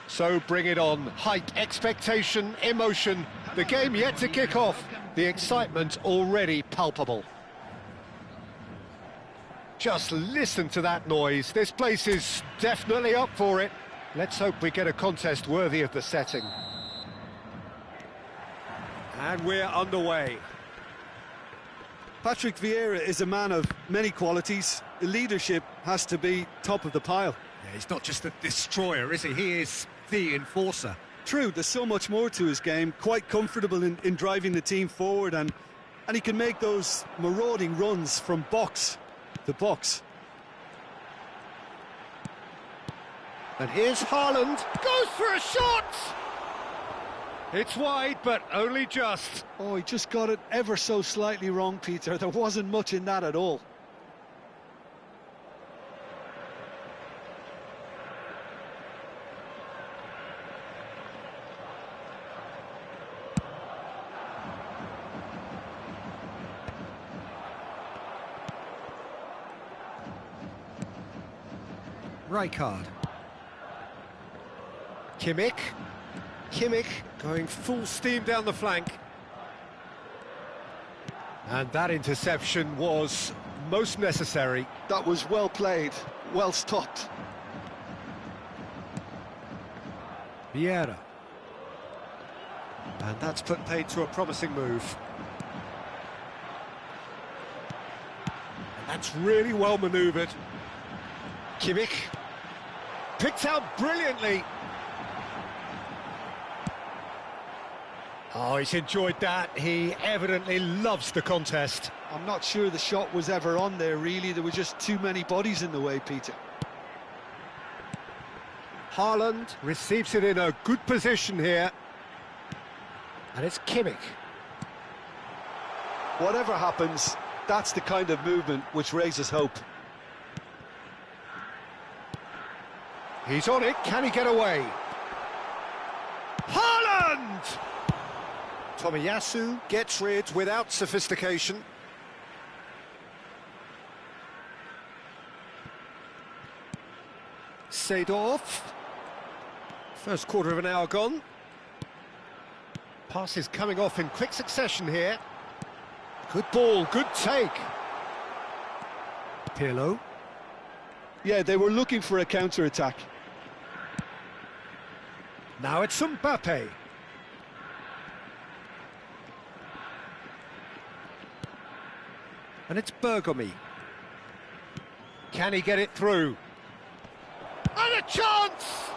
So bring it on. Hype, expectation, emotion. The game yet to kick off. The excitement already palpable. Just listen to that noise. This place is definitely up for it. Let's hope we get a contest worthy of the setting. And we're underway. Patrick Vieira is a man of many qualities. The leadership has to be top of the pile. Yeah, he's not just a destroyer, is he? He is the enforcer. True, there's so much more to his game. Quite comfortable in driving the team forward, and he can make those marauding runs from box to box. And here's Haaland. Goes for a shot! It's wide, but only just. Oh, he just got it ever so slightly wrong, Peter. There wasn't much in that at all. Rijkaard. Kimmich going full steam down the flank. And that interception was most necessary. That was well played, well stopped. Vieira. And that's put paid to a promising move. And that's really well manoeuvred. Kimmich. Picked out brilliantly. Oh, he's enjoyed that. He evidently loves the contest. I'm not sure the shot was ever on there, really. There were just too many bodies in the way, Peter. Haaland receives it in a good position here. And it's Kimmich. Whatever happens, that's the kind of movement which raises hope. He's on it. Can he get away? Haaland! Tomiyasu gets rid without sophistication. Seedorf. First quarter of an hour gone. Passes coming off in quick succession here. Good ball, good take. Pirlo. Yeah, they were looking for a counter-attack. Now it's Mbappe. And it's Bergomi. Can he get it through? And a chance!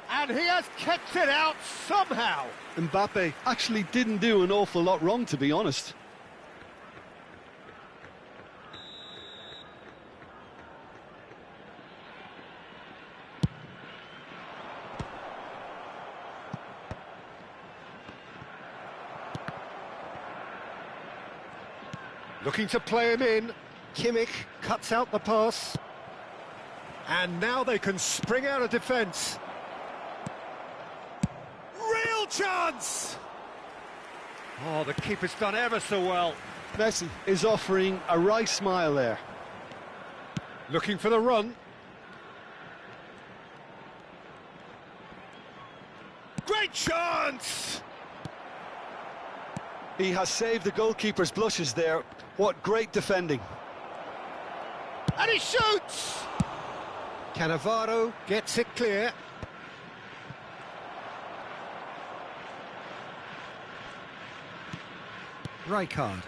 And he has kept it out somehow. Mbappe actually didn't do an awful lot wrong, to be honest. Looking to play him in. Kimmich cuts out the pass. And now they can spring out of defence. Real chance! Oh, the keeper's done ever so well. Messi is offering a wry smile there. Looking for the run. Great chance! He has saved the goalkeeper's blushes there. What great defending. And he shoots! Cannavaro gets it clear. Rijkaard.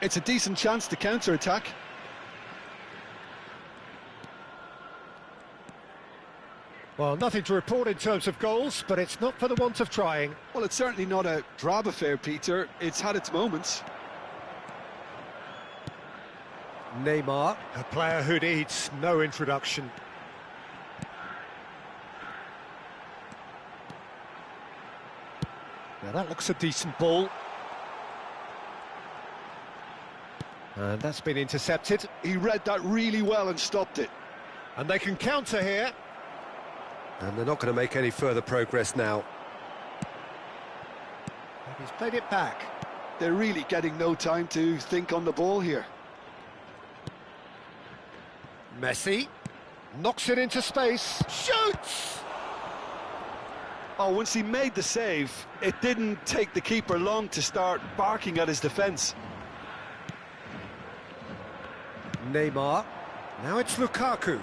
It's a decent chance to counter-attack. Well, nothing to report in terms of goals, but it's not for the want of trying. Well, it's certainly not a drab affair, Peter. It's had its moments. Neymar, a player who needs no introduction. Now that looks a decent ball. And that's been intercepted. He read that really well and stopped it. And they can counter here. And they're not going to make any further progress now. And he's played it back. They're really getting no time to think on the ball here. Messi knocks it into space. Shoots! Oh, once he made the save, it didn't take the keeper long to start barking at his defence. Neymar. Now it's Lukaku.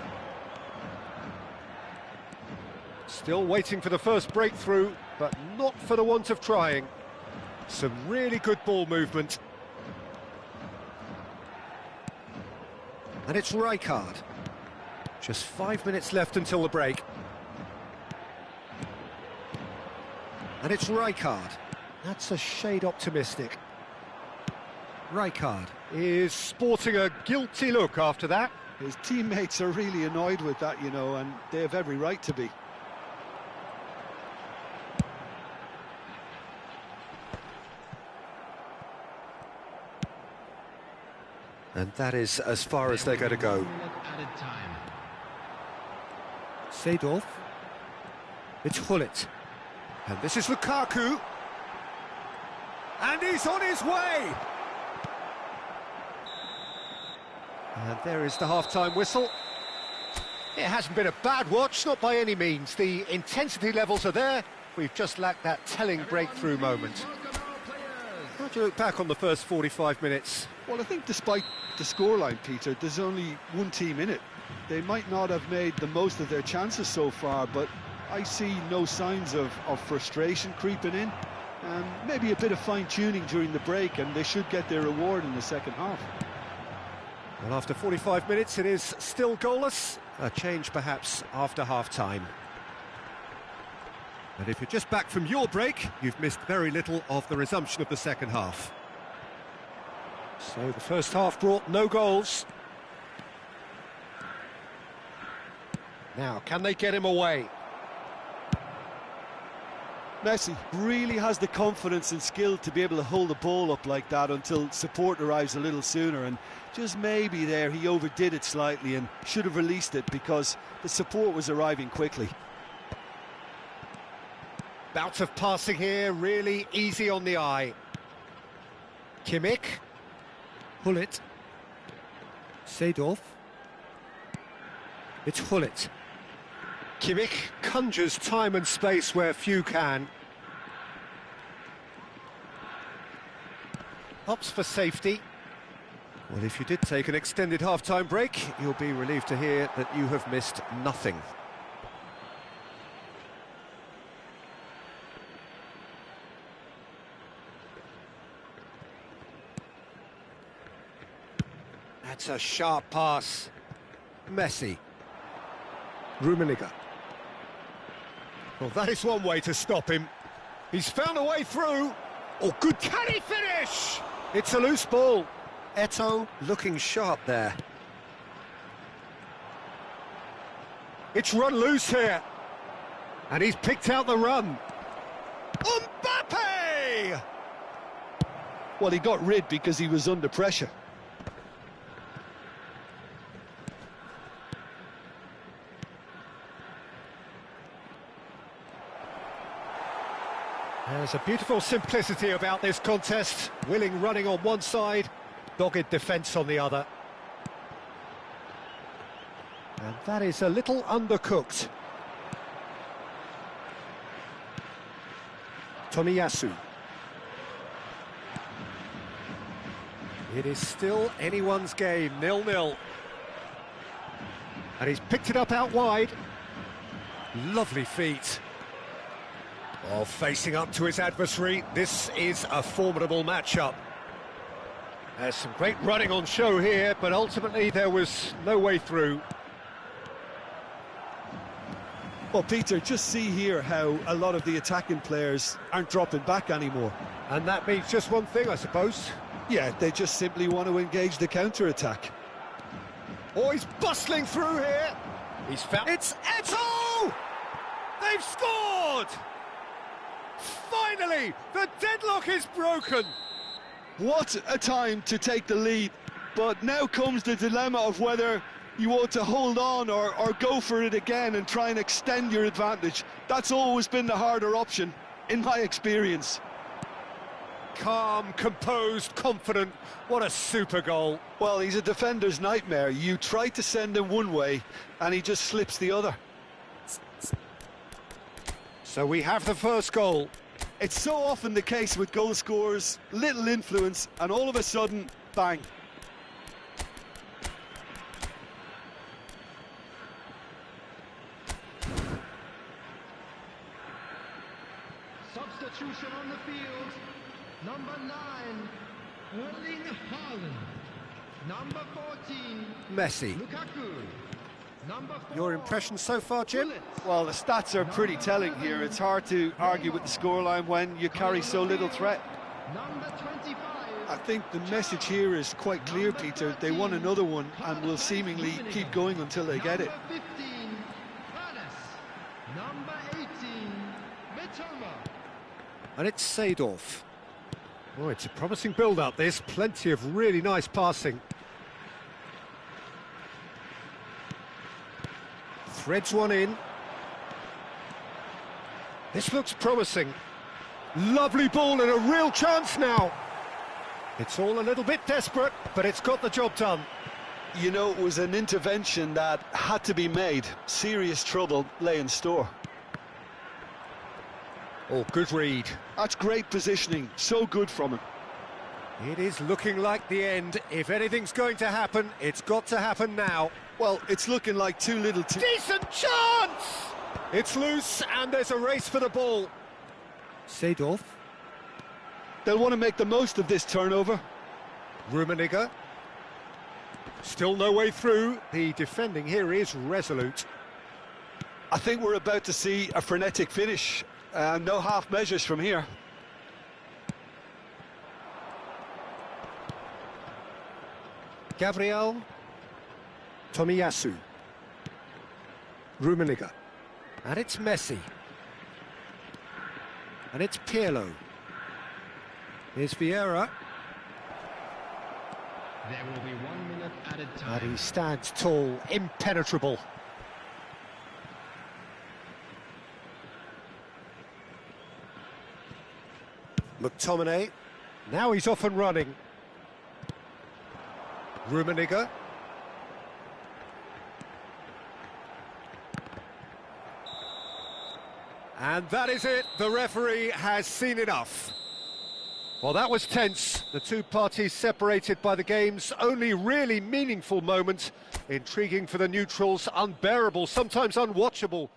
Still waiting for the first breakthrough, but not for the want of trying. Some really good ball movement. And it's Rijkaard. Just 5 minutes left until the break. And it's Rijkaard. That's a shade optimistic. Rijkaard is sporting a guilty look after that. His teammates are really annoyed with that, you know, and they have every right to be. And that is as far as they're going to go. Seedorf. It's Hullet. And this is Lukaku. And he's on his way! And there is the half-time whistle. It hasn't been a bad watch, not by any means. The intensity levels are there. We've just lacked that telling breakthrough moment. How do you look back on the first 45 minutes? Well, I think despite the scoreline, Peter, there's only one team in it. They might not have made the most of their chances so far, but I see no signs of frustration creeping in. Maybe a bit of fine-tuning during the break, and they should get their reward in the second half. Well, after 45 minutes, it is still goalless. A change, perhaps, after half-time. And if you're just back from your break, you've missed very little of the resumption of the second half. So the first half brought no goals. Now, can they get him away? Messi really has the confidence and skill to be able to hold the ball up like that until support arrives a little sooner, and just maybe there he overdid it slightly and should have released it because the support was arriving quickly. Bout of passing here, really easy on the eye. Kimmich. Hullet. Seedorf. It's Hullet. Kimmich conjures time and space where few can. Opts for safety. Well, if you did take an extended half-time break, you'll be relieved to hear that you have missed nothing. That's a sharp pass. Messi. Rummenigge. Well, that is one way to stop him. He's found a way through. Oh, good. Can he finish? It's a loose ball. Eto'o looking sharp there. It's run loose here. And he's picked out the run. Mbappe! Well, he got rid because he was under pressure. There's a beautiful simplicity about this contest. Willing running on one side, dogged defence on the other. And that is a little undercooked. Tomiyasu. It is still anyone's game, 0-0. And he's picked it up out wide. Lovely feet. Oh, facing up to his adversary, this is a formidable matchup. There's some great running on show here, but ultimately there was no way through. Well, Peter, just see here how a lot of the attacking players aren't dropping back anymore. And that means just one thing, I suppose. Yeah, they just simply want to engage the counter-attack. Oh, he's bustling through here. He's found... It's Eto'o! They've scored! Finally, the deadlock is broken. What a time to take the lead. But now comes the dilemma of whether you want to hold on or go for it again and try and extend your advantage. That's always been the harder option, in my experience. Calm, composed, confident. What a super goal. Well, he's a defender's nightmare. You try to send him one way, and he just slips the other. So we have the first goal. It's so often the case with goal scorers, little influence, and all of a sudden, bang. Substitution on the field. Number 9, Erling Haaland. Number 14, Messi. Lukaku. Number 4, Your impression so far, Jim? Well, the stats are pretty telling here. It's hard to argue with the scoreline when you carry so little threat. Number 25. I think the message here is quite clear, Peter. They want another one and will seemingly keep going until they get it. Number 15, Palace. Number 18, Mitoma. And it's Seedorf. Oh, it's a promising build-up, this. Plenty of really nice passing. Threads one in. This looks promising. Lovely ball and a real chance now. It's all a little bit desperate, but it's got the job done. You know, it was an intervention that had to be made. Serious trouble lay in store. Oh, good read. That's great positioning. So good from him. It is looking like the end. If anything's going to happen, it's got to happen now. Well, it's looking like too little too... Decent chance! It's loose, and there's a race for the ball. Seedorf. They'll want to make the most of this turnover. Rummenigge. Still no way through. The defending here is resolute. I think we're about to see a frenetic finish. No half measures from here. Gabriel. Tomiyasu. Rummenigge. And it's Messi. And it's Pirlo. Here's Vieira. There will be 1 minute added And time. he stands tall, impenetrable. McTominay. Now he's off and running. Rummenigge. And that is it. The referee has seen enough. Well, that was tense. The two parties separated by the game's only really meaningful moment. Intriguing for the neutrals, unbearable, sometimes unwatchable.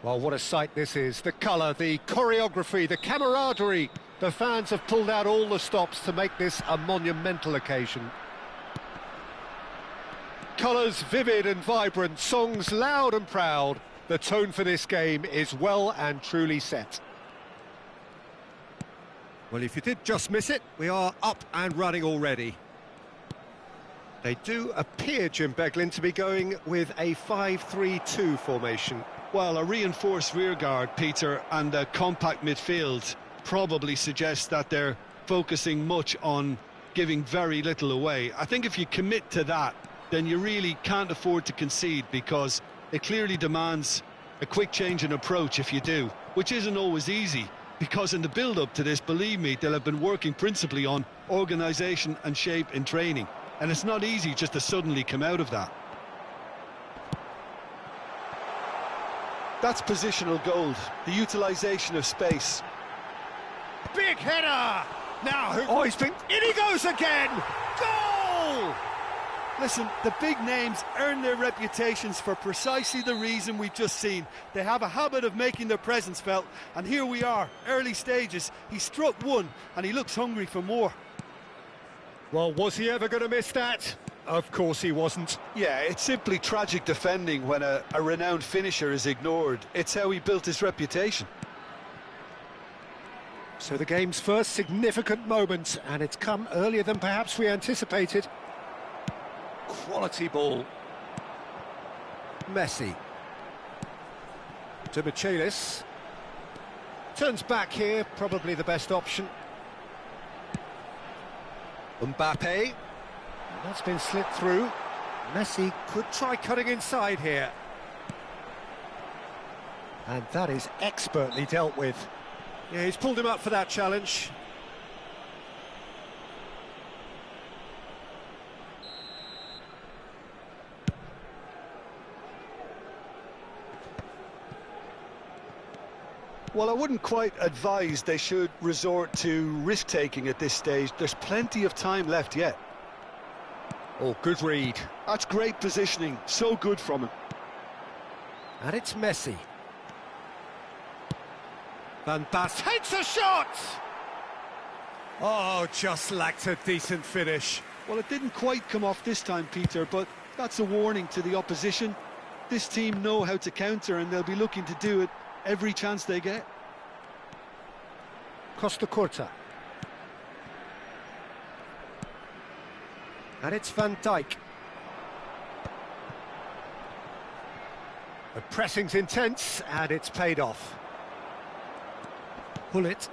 Well, what a sight this is. The colour, the choreography, the camaraderie. The fans have pulled out all the stops to make this a monumental occasion. Colours vivid and vibrant, songs loud and proud. The tone for this game is well and truly set. Well, if you did just miss it, we are up and running already. They do appear, Jim Beglin, to be going with a 5-3-2 formation. Well, a reinforced rearguard, Peter, and a compact midfield probably suggests that they're focusing much on giving very little away. I think if you commit to that, then you really can't afford to concede, because it clearly demands a quick change in approach if you do, which isn't always easy, because in the build-up to this, believe me, they'll have been working principally on organisation and shape in training, and it's not easy just to suddenly come out of that. That's positional gold, the utilisation of space. Big header! Now, oh, he's been... In he goes again! Goal! Listen, the big names earn their reputations for precisely the reason we've just seen. They have a habit of making their presence felt, and here we are, early stages. He struck one, and he looks hungry for more. Well, was he ever going to miss that? Of course he wasn't. Yeah, it's simply tragic defending when a renowned finisher is ignored. It's how he built his reputation. So the game's first significant moment, and it's come earlier than perhaps we anticipated. Quality ball. Messi. To Michelis. Turns back here, probably the best option. Mbappe. That's been slipped through. Messi could try cutting inside here. And that is expertly dealt with. Yeah, he's pulled him up for that challenge. Well, I wouldn't quite advise they should resort to risk-taking at this stage. There's plenty of time left yet. Oh, good read. That's great positioning, so good from him. And it's Messi. Van Basten takes a shot! Oh, just lacked a decent finish. Well, it didn't quite come off this time, Peter, but that's a warning to the opposition. This team know how to counter, and they'll be looking to do it every chance they get. Costa Curta. And it's Van Dijk. The pressing's intense, and it's paid off. Pull it.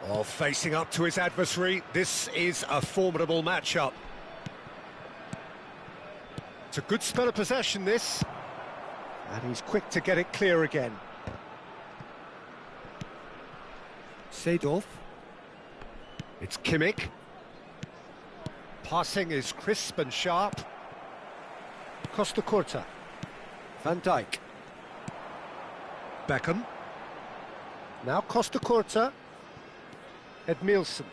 Oh, facing up to his adversary, this is a formidable matchup. It's a good spell of possession, this. And he's quick to get it clear again. Seedorf. It's Kimmich. Passing is crisp and sharp. Costa Curta. Van Dijk. Beckham. Now Costa Curta. Edmilson.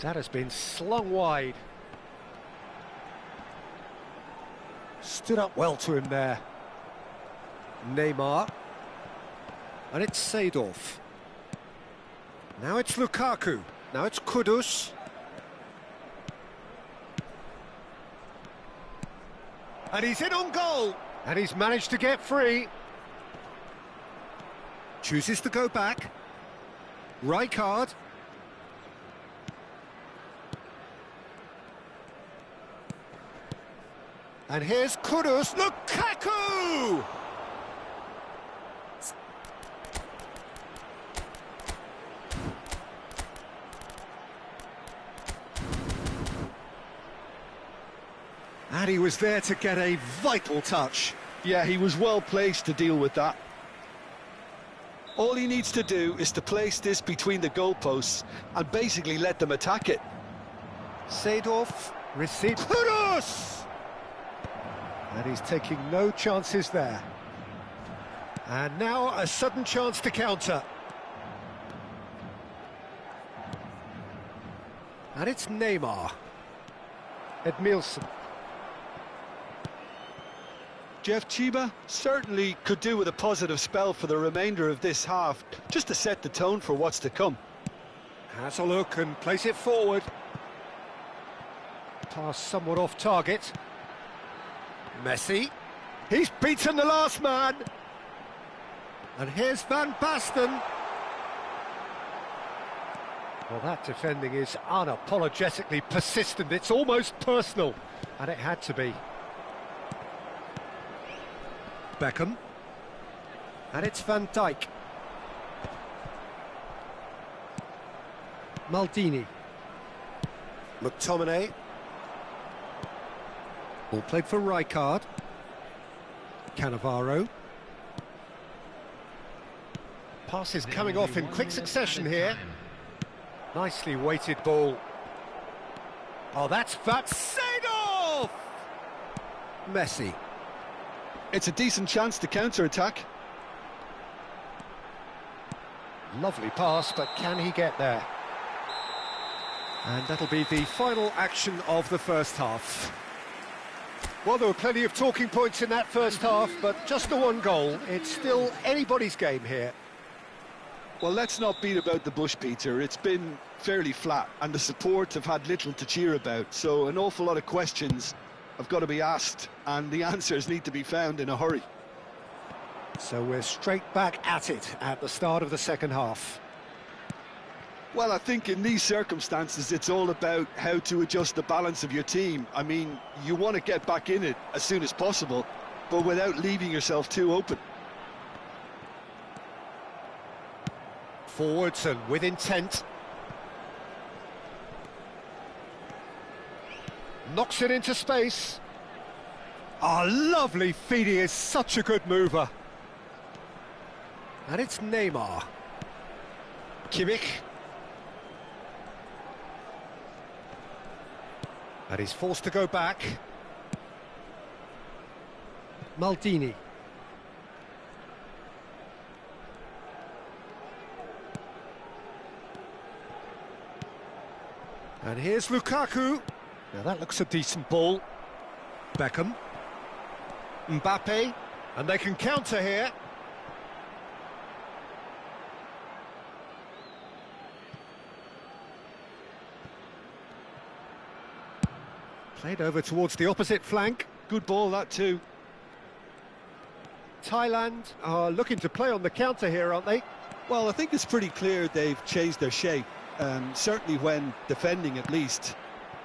That has been slung wide. Stood up well to him there. Neymar. And it's Seedorf. Now it's Lukaku. Now it's Kudus. And he's in on goal. And he's managed to get free. Chooses to go back. Rijkaard. And here's Kudus. Lukaku! And he was there to get a vital touch. Yeah, he was well placed to deal with that. All he needs to do is to place this between the goalposts and basically let them attack it. Seedorf receives Kudus! And he's taking no chances there. And now a sudden chance to counter. And it's Neymar. Edmilson. Jeff, Chiba certainly could do with a positive spell for the remainder of this half, just to set the tone for what's to come. Has a look and plays it forward. Pass somewhat off target. Messi. He's beaten the last man. And here's Van Basten. Well, that defending is unapologetically persistent. It's almost personal. And it had to be. Beckham. And it's Van Dijk. Maldini. McTominay. Ball played for Rijkaard. Cannavaro. Passes coming off in quick succession here. Nicely weighted ball. Oh, that's Seedorf! Messi. It's a decent chance to counter-attack. Lovely pass, but can he get there? And that'll be the final action of the first half. Well, there were plenty of talking points in that first half, but just the one goal. It's still anybody's game here. Well, let's not beat about the bush, Peter. It's been fairly flat, and the support have had little to cheer about, so an awful lot of questions have got to be asked, and the answers need to be found in a hurry. So we're straight back at it at the start of the second half. Well, I think in these circumstances, it's all about how to adjust the balance of your team. I mean, you want to get back in it as soon as possible, but without leaving yourself too open. Forwards and with intent. Knocks it into space. Oh, lovely feed, he is such a good mover. And it's Neymar. Kimmich. And he's forced to go back. Maldini. And here's Lukaku. Now that looks a decent ball. Beckham. Mbappe. And they can counter here. Played over towards the opposite flank. Good ball, that too. Thailand are looking to play on the counter here, aren't they? Well, I think it's pretty clear they've changed their shape, certainly when defending at least,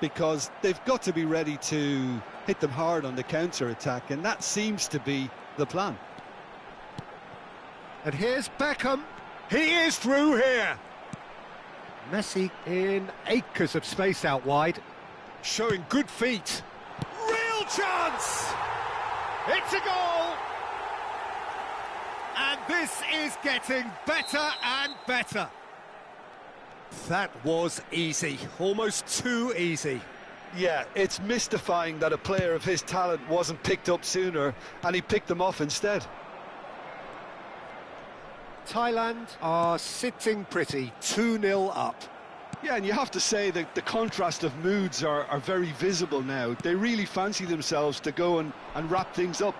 because they've got to be ready to hit them hard on the counter-attack, and that seems to be the plan. And here's Beckham. He is through here. Messi in acres of space out wide, showing good feet. Real chance! It's a goal! And this is getting better and better. That was easy, almost too easy. Yeah, it's mystifying that a player of his talent wasn't picked up sooner, and he picked them off instead. Thailand are sitting pretty, 2-0 up. Yeah, and you have to say that the contrast of moods are very visible now. They really fancy themselves to go and wrap things up.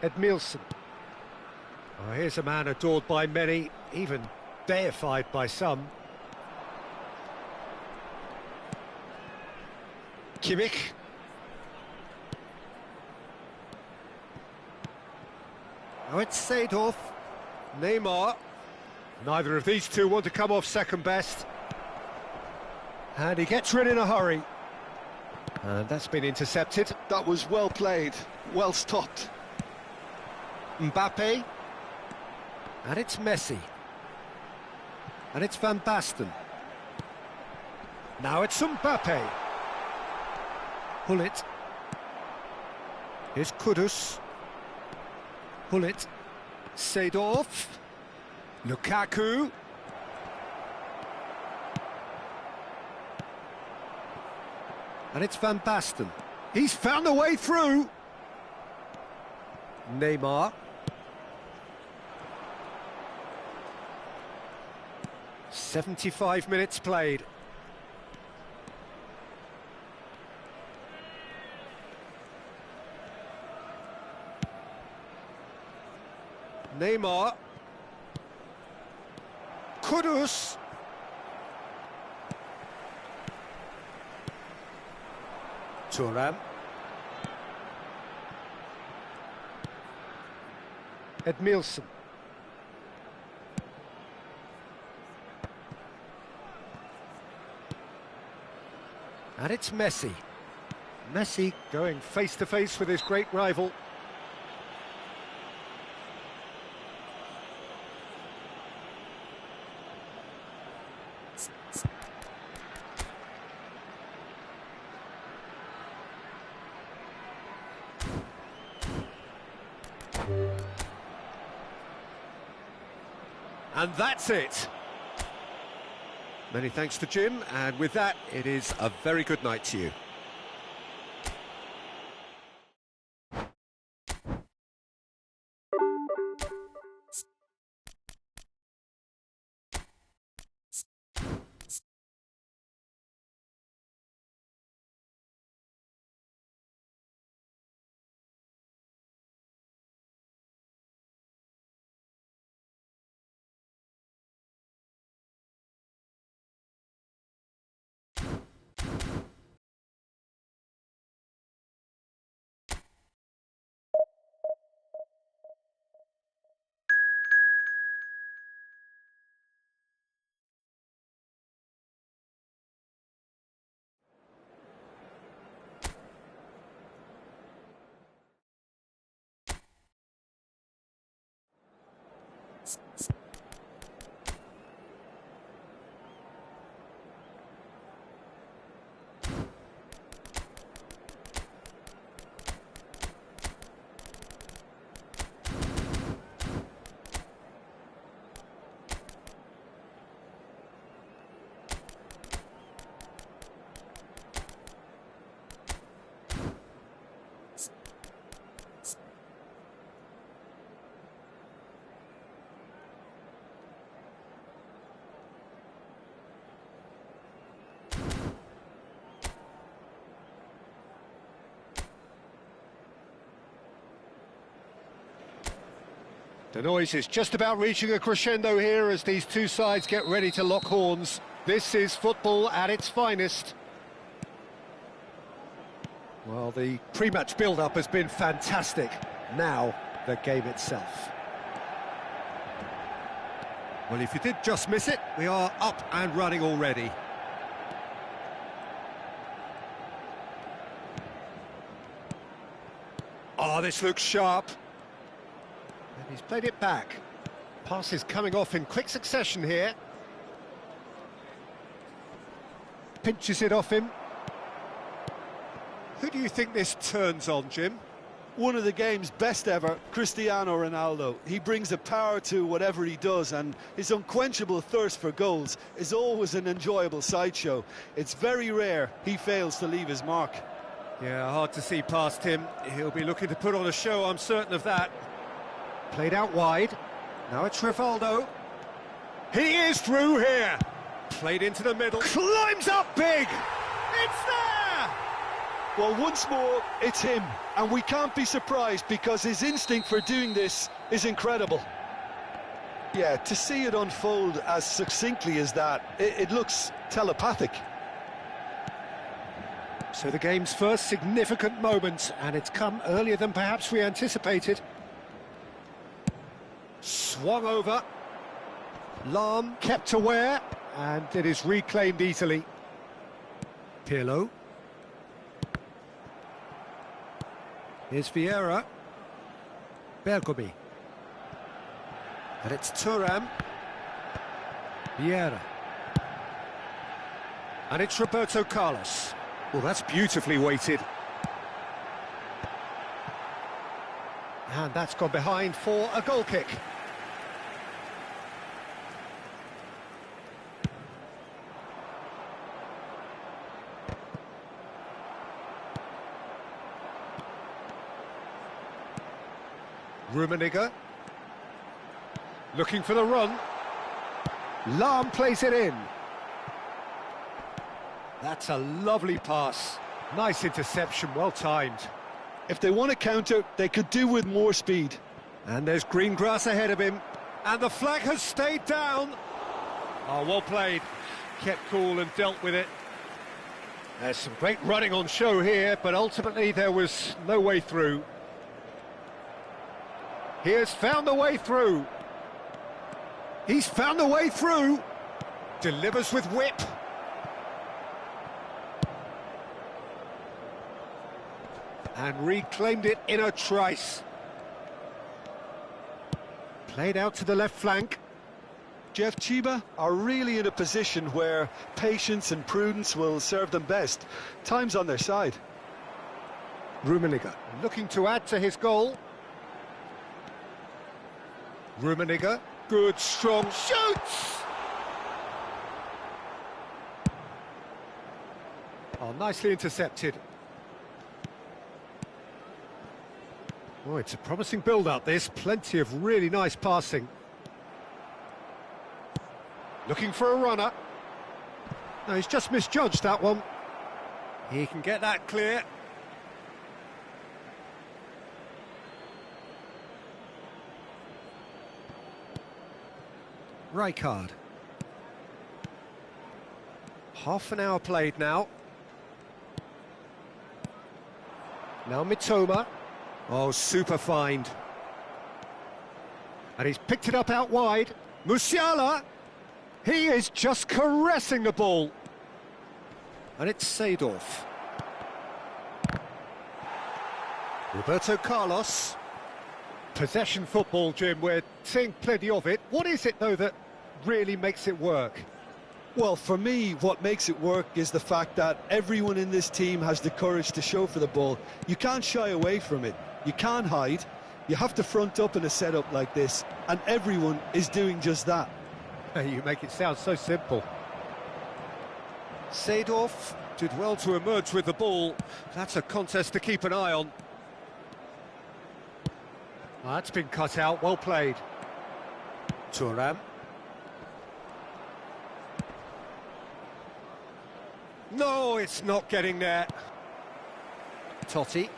Edmilson. Oh, here's a man adored by many, even deified by some. Kimmich. Oh, it's Seedorf. Neymar. Neither of these two want to come off second best. And he gets rid in a hurry. And that's been intercepted. That was well played, well stopped. Mbappe. And it's Messi. And it's Van Basten. Now it's Mbappe. Pull it. Here's Kudus. Pull it. Seedorf. Lukaku. And it's Van Basten. He's found a way through. Neymar. 75 minutes played. Neymar. Kudus. Thuram. Edmilson. And it's Messi. Messi going face-to-face with his great rival. And that's it. Many thanks to Jim, and with that, it is a very good night to you. The noise is just about reaching a crescendo here as these two sides get ready to lock horns. This is football at its finest. Well, the pre-match build-up has been fantastic. Now, the game itself. Well, if you did just miss it, we are up and running already. Oh, this looks sharp. And he's played it back. Passes coming off in quick succession here. Pinches it off him. Who do you think this turns on, Jim? One of the game's best ever, Cristiano Ronaldo. He brings a power to whatever he does, and his unquenchable thirst for goals is always an enjoyable sideshow. It's very rare he fails to leave his mark. Yeah, hard to see past him. He'll be looking to put on a show, I'm certain of that. Played out wide. Now it's Rivaldo. He is through here. Played into the middle. Climbs up big. It's there! Well, once more, it's him. And we can't be surprised because his instinct for doing this is incredible. Yeah, to see it unfold as succinctly as that, it looks telepathic. So the game's first significant moment, and it's come earlier than perhaps we anticipated. Swung over. Lahm kept aware, and it is reclaimed easily. Pirlo. Here's Vieira. Bergomi. And it's Thuram. Vieira. And it's Roberto Carlos. Well, that's beautifully weighted. And that's gone behind for a goal kick. Rummenigge. Looking for the run. Lahm plays it in. That's a lovely pass. Nice interception, well timed. If they want to counter, they could do with more speed. And there's green grass ahead of him. And the flag has stayed down. Oh, well played. Kept cool and dealt with it. There's some great running on show here, but ultimately there was no way through. He has found the way through. He's found the way through. Delivers with whip. And reclaimed it in a trice. Played out to the left flank. Jeff, Chiba are really in a position where patience and prudence will serve them best. Time's on their side. Rummenigge looking to add to his goal. Rummenigge, good, strong, shoots! Oh, nicely intercepted. Oh, it's a promising build-up, this. Plenty of really nice passing. Looking for a runner. No, he's just misjudged that one. He can get that clear. Rijkaard. Half an hour played now. Now Mitoma. Oh, super find. And he's picked it up out wide. Musiala! He is just caressing the ball. And it's Seedorf. Roberto Carlos. Possession football, Jim, we're seeing plenty of it. What is it, though, that really makes it work? Well, for me, what makes it work is the fact that everyone in this team has the courage to show for the ball. You can't shy away from it. You can't hide. You have to front up in a setup like this, and everyone is doing just that. You make it sound so simple. Seedorf did well to emerge with the ball. That's a contest to keep an eye on. Oh, that's been cut out, well played. Thuram. No, it's not getting there. Totti.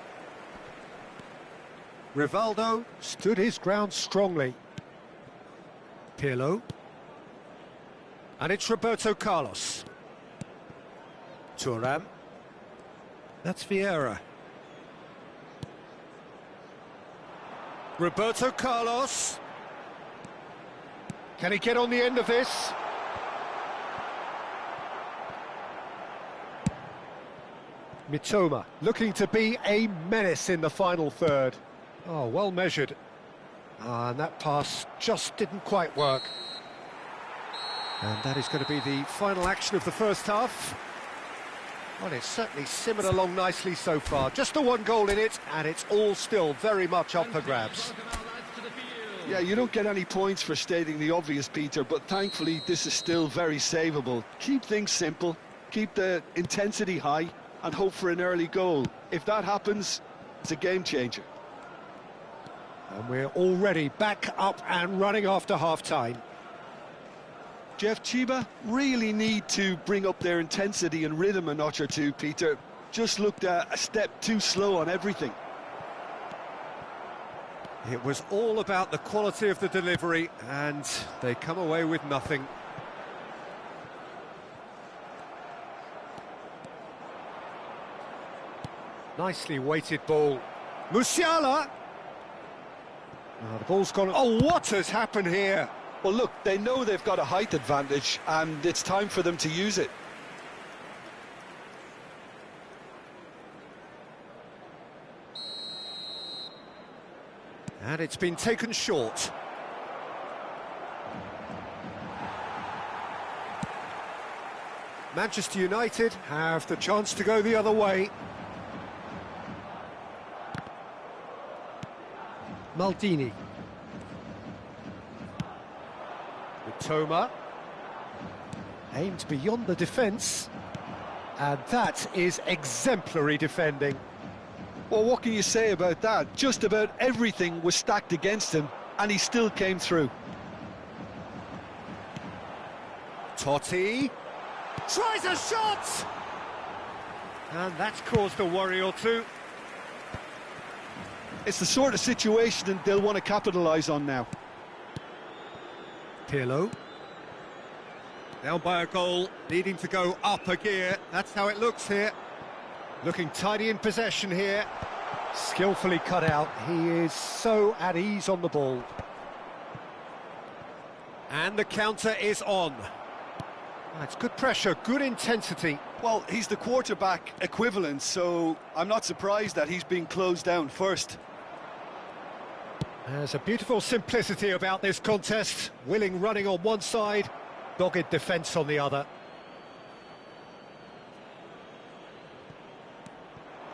Rivaldo stood his ground strongly. Pirlo. And it's Roberto Carlos. Thuram. That's Vieira. Roberto Carlos. Can he get on the end of this? Mitoma looking to be a menace in the final third. Oh, well measured. And that pass just didn't quite work. And that is going to be the final action of the first half. Well, it's certainly simmered along nicely so far. Just the one goal in it, and it's all still very much up for grabs. Yeah, you don't get any points for stating the obvious, Peter, but thankfully this is still very savable. Keep things simple, keep the intensity high, and hope for an early goal. If that happens, it's a game changer. And we're already back up and running after half-time. Jeff, Chiba really need to bring up their intensity and rhythm a notch or two, Peter. Just looked a step too slow on everything. It was all about the quality of the delivery, and they come away with nothing. Nicely weighted ball. Musiala! Oh, the ball's gone... Oh, what has happened here? Well, look, they know they've got a height advantage, and it's time for them to use it. And it's been taken short. Manchester United have the chance to go the other way. Maldini. Mitoma. Aimed beyond the defence. And that is exemplary defending. Well, what can you say about that? Just about everything was stacked against him, and he still came through. Totti. Tries a shot! And that's caused a worry or two. It's the sort of situation that they'll want to capitalise on now. Pirlo. Down by a goal, needing to go up a gear. That's how it looks here. Looking tidy in possession here. Skillfully cut out. He is so at ease on the ball. And the counter is on. That's good pressure, good intensity. Well, he's the quarterback equivalent, so I'm not surprised that he's being closed down first. There's a beautiful simplicity about this contest. Willing running on one side, dogged defence on the other.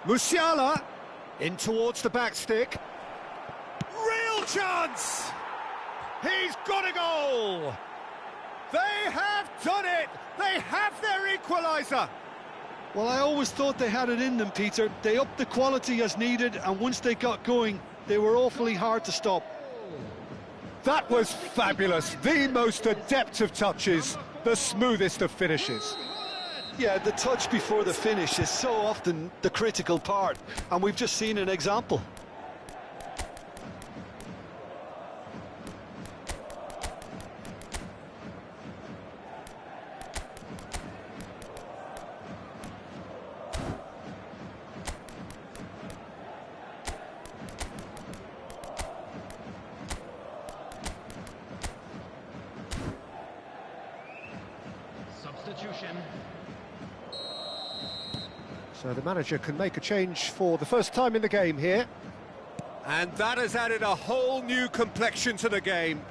Musiala in towards the back stick. Real chance! He's got a goal! They have done it! They have their equaliser! Well, I always thought they had it in them, Peter. They upped the quality as needed, and once they got going, they were awfully hard to stop. That was fabulous. The most adept of touches, the smoothest of finishes. Yeah, the touch before the finish is so often the critical part, and we've just seen an example. Substitution. So the manager can make a change for the first time in the game here. And that has added a whole new complexion to the game.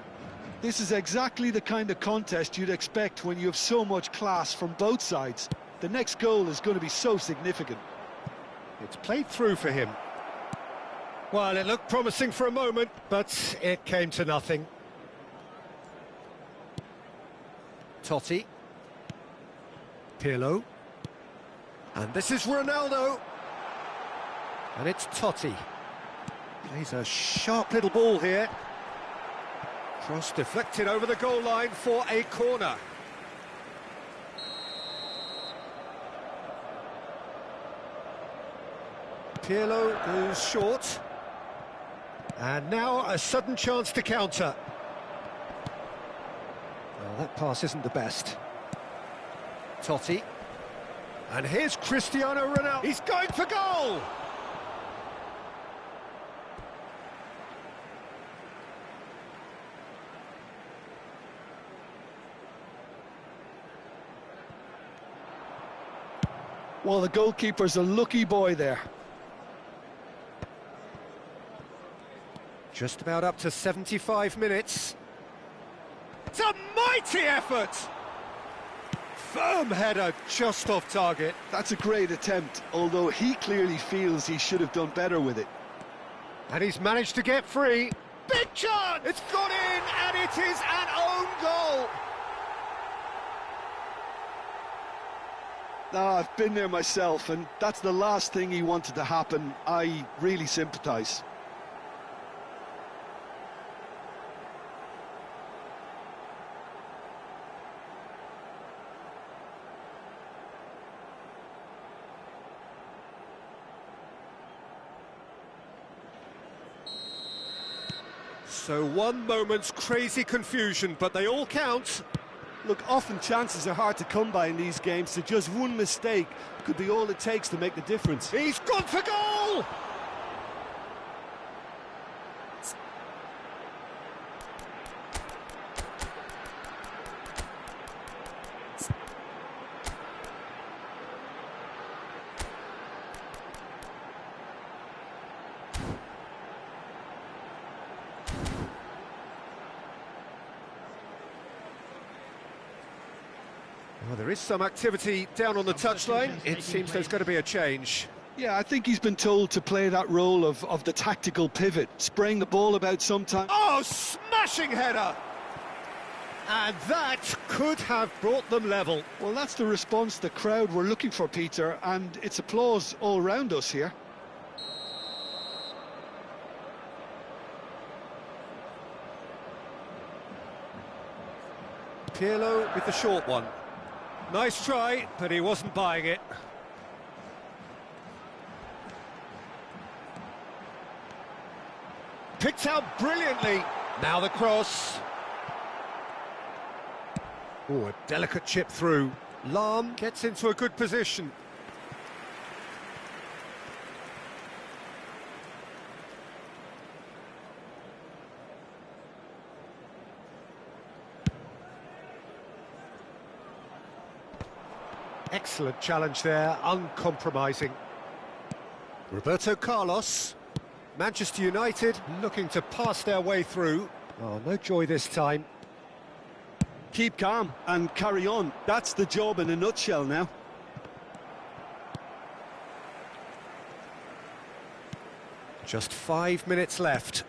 This is exactly the kind of contest you'd expect when you have so much class from both sides. The next goal is going to be so significant. It's played through for him. Well, it looked promising for a moment, but it came to nothing. Totti. Pirlo. And this is Ronaldo. And it's Totti. Plays a sharp little ball here. Cross deflected over the goal line for a corner. Pirlo goes short. And now a sudden chance to counter. Well, that pass isn't the best. Totti. And here's Cristiano Ronaldo. He's going for goal! Well, the goalkeeper's a lucky boy there. Just about up to 75 minutes. It's a mighty effort! Firm header just off target. That's a great attempt, although he clearly feels he should have done better with it. And he's managed to get free. Big chance! It's gone in, and it is an own goal! I've been there myself, and that's the last thing he wanted to happen. I really sympathise. So one moment's crazy confusion, but they all count. Look, often chances are hard to come by in these games, so just one mistake could be all it takes to make the difference. He's gone for goal! Well, there is some activity down on the touchline. It seems there's going to be a change. Yeah, I think he's been told to play that role of the tactical pivot, spraying the ball about sometimes. Oh, smashing header! And that could have brought them level. Well, that's the response the crowd were looking for, Peter, and it's applause all round us here. Pirlo with the short one. Nice try, but he wasn't buying it. Picked out brilliantly. Now the cross. Oh, a delicate chip through. Lahm gets into a good position. Excellent challenge there, uncompromising. Roberto Carlos. Manchester United looking to pass their way through. Oh, no joy this time. Keep calm and carry on. That's the job in a nutshell now. Just 5 minutes left.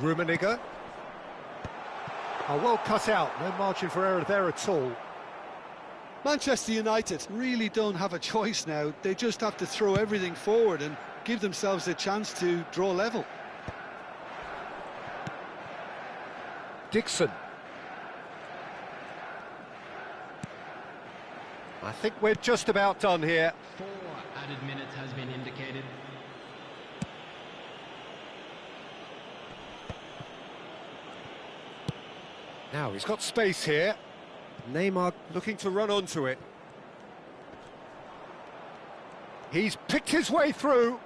Rummenigge. Oh, well cut out. No margin for error there at all. Manchester United really don't have a choice now. They just have to throw everything forward and give themselves a chance to draw level. Dixon. I think we're just about done here. 4 added minutes has been indicated. Now he's got space here. Neymar looking to run onto it. He's picked his way through.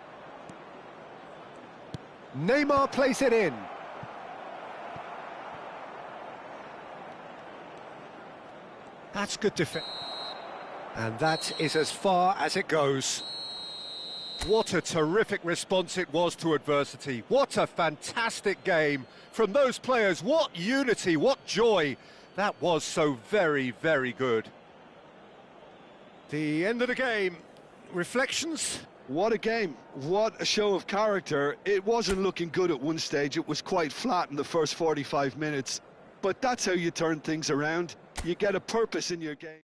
Neymar plays it in. That's good defense. And that is as far as it goes. What a terrific response it was to adversity. What a fantastic game from those players. What unity, what joy. That was so very, very good. The end of the game. Reflections? What a game. What a show of character. It wasn't looking good at one stage. It was quite flat in the first 45 minutes. But that's how you turn things around. You get a purpose in your game.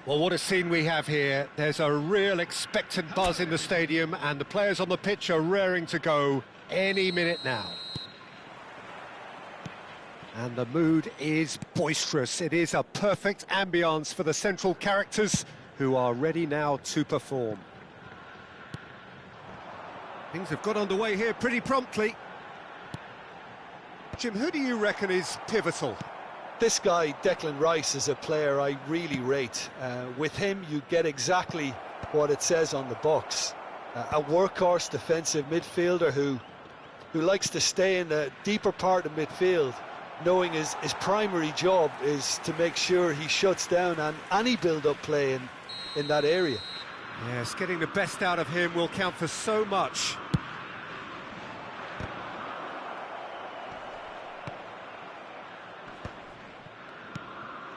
Well, what a scene we have here. There's a real expectant buzz in the stadium, and the players on the pitch are raring to go any minute now. And the mood is boisterous. It is a perfect ambience for the central characters who are ready now to perform. Things have got underway here pretty promptly. Jim, who do you reckon is pivotal? This guy, Declan Rice, is a player I really rate. With him, you get exactly what it says on the box. A workhorse defensive midfielder who likes to stay in the deeper part of midfield, knowing his primary job is to make sure he shuts down any build-up play in that area. Yes, getting the best out of him will count for so much.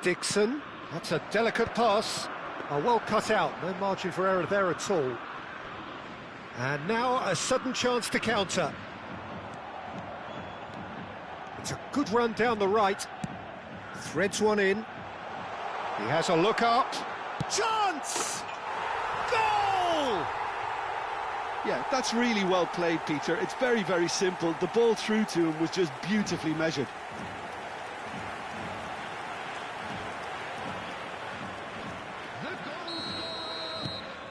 Dixon, that's a delicate pass. Oh, well cut out, no margin for error there at all. And now a sudden chance to counter. It's a good run down the right. Threads one in. He has a look up. Chance! Goal! Yeah, that's really well played, Peter. It's very, very simple. The ball through to him was just beautifully measured.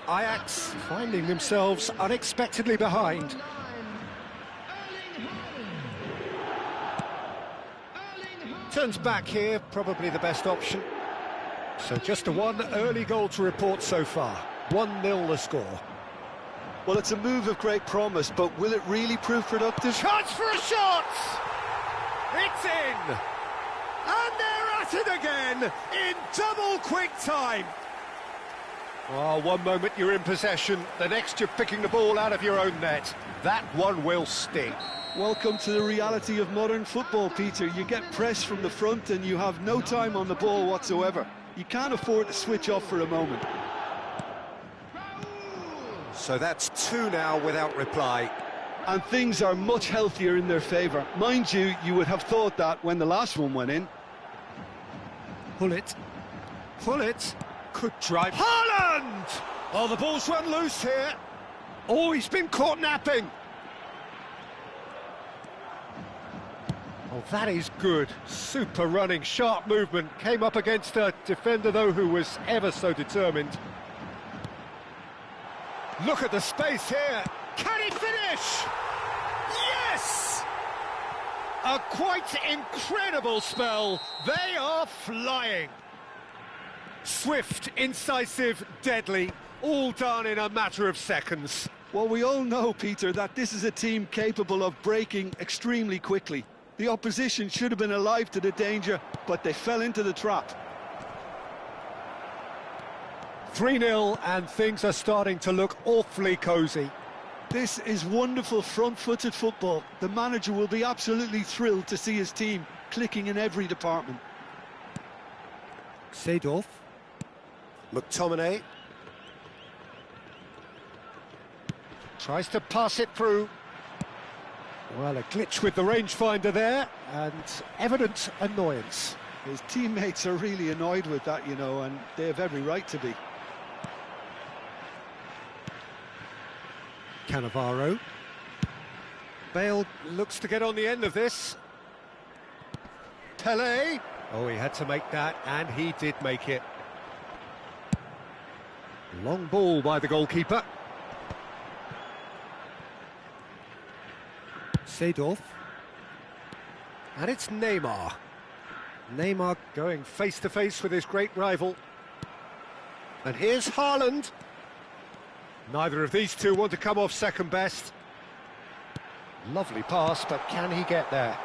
Ajax finding themselves unexpectedly behind. Turns back here, probably the best option. So just a one early goal to report so far. 1-0 the score. Well, it's a move of great promise, but will it really prove productive? Chance for a shot! It's in! And they're at it again in double quick time. Oh, one moment you're in possession, the next you're picking the ball out of your own net. That one will sting. Welcome to the reality of modern football, Peter. You get pressed from the front and you have no time on the ball whatsoever. You can't afford to switch off for a moment. So that's two now without reply. And things are much healthier in their favour. Mind you, you would have thought that when the last one went in. Pull it. Could drive. Haaland! Oh, the ball's run loose here. Oh, he's been caught napping. Oh, that is good. Super running, sharp movement. Came up against a defender, though, who was ever so determined. Look at the space here. Can he finish? Yes! A quite incredible spell. They are flying. Swift, incisive, deadly, all done in a matter of seconds. Well, we all know, Peter, that this is a team capable of breaking extremely quickly. The opposition should have been alive to the danger, but they fell into the trap. 3-0, and things are starting to look awfully cosy. This is wonderful front-footed football. The manager will be absolutely thrilled to see his team clicking in every department. Seedorf. McTominay. Tries to pass it through. Well, a glitch with the rangefinder there, and evident annoyance. His teammates are really annoyed with that, you know, and they have every right to be. Cannavaro. Bale looks to get on the end of this. Pelé. Oh, he had to make that, and he did make it. Long ball by the goalkeeper. Seedorf. And it's Neymar. Neymar going face-to-face with his great rival. And here's Haaland. Neither of these two want to come off second best. Lovely pass, but can he get there?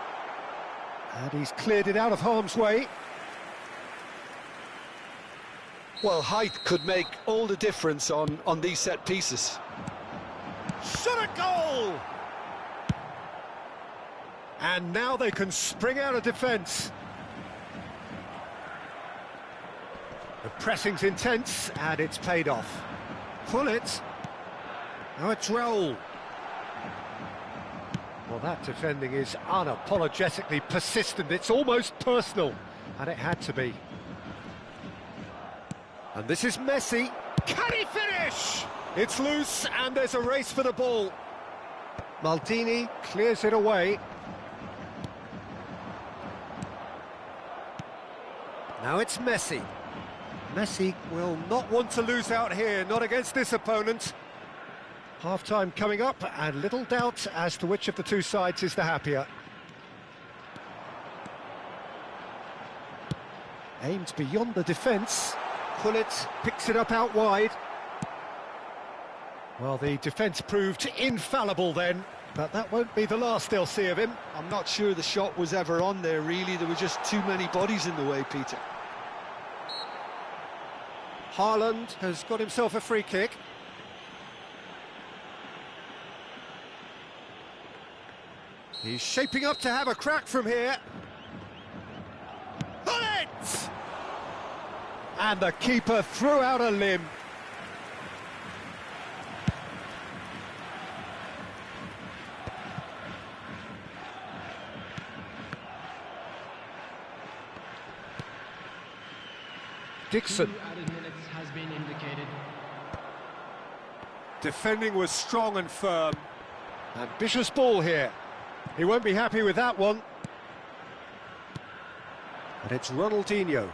And he's cleared it out of harm's way. Well, height could make all the difference on these set pieces. Shot a goal! And now they can spring out of defence. The pressing's intense, and it's paid off. Pull it. Now it's Raul. Well, that defending is unapologetically persistent. It's almost personal, and it had to be. And this is Messi. Can he finish? It's loose, and there's a race for the ball. Maldini clears it away. Now it's Messi. Messi will not want to lose out here, not against this opponent. Half-time coming up, and little doubt as to which of the two sides is the happier. Aimed beyond the defence. Pullet picks it up out wide. Well, the defence proved infallible then, but that won't be the last they'll see of him. I'm not sure the shot was ever on there, really. There were just too many bodies in the way, Peter. Haaland has got himself a free kick. He's shaping up to have a crack from here. Pull it! And the keeper threw out a limb. Dixon. 2 added minutes has been indicated. Defending was strong and firm. Ambitious ball here. He won't be happy with that one. And it's Ronaldinho.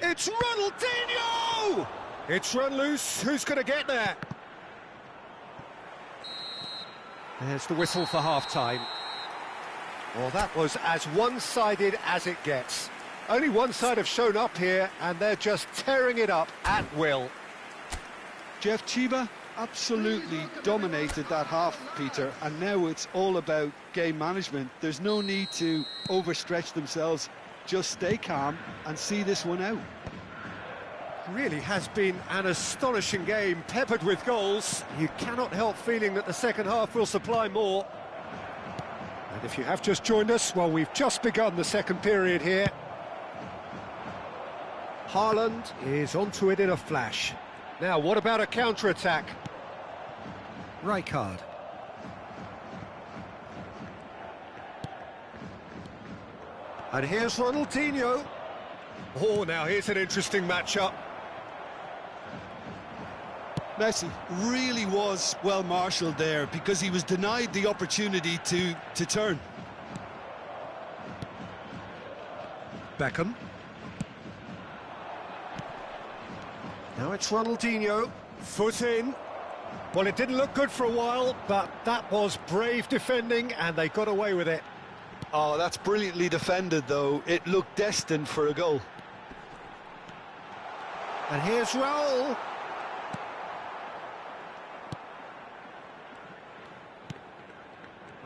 It's Ronaldinho! It's run loose. Who's going to get there? There's the whistle for half-time. Well, that was as one-sided as it gets. Only one side have shown up here, and they're just tearing it up at will. Jeff Chiba absolutely dominated that half, Peter, and now it's all about game management. There's no need to overstretch themselves. Just stay calm and see this one out. Really has been an astonishing game, peppered with goals. You cannot help feeling that the second half will supply more. And if you have just joined us, well, we've just begun the second period here. Haaland is onto it in a flash. Now, what about a counter-attack? Rijkaard. And here's Ronaldinho. Oh, now here's an interesting matchup. Messi really was well marshalled there because he was denied the opportunity to turn. Beckham. Now it's Ronaldinho, foot in. Well, it didn't look good for a while, but that was brave defending, and they got away with it. Oh, that's brilliantly defended, though. It looked destined for a goal. And here's Raul.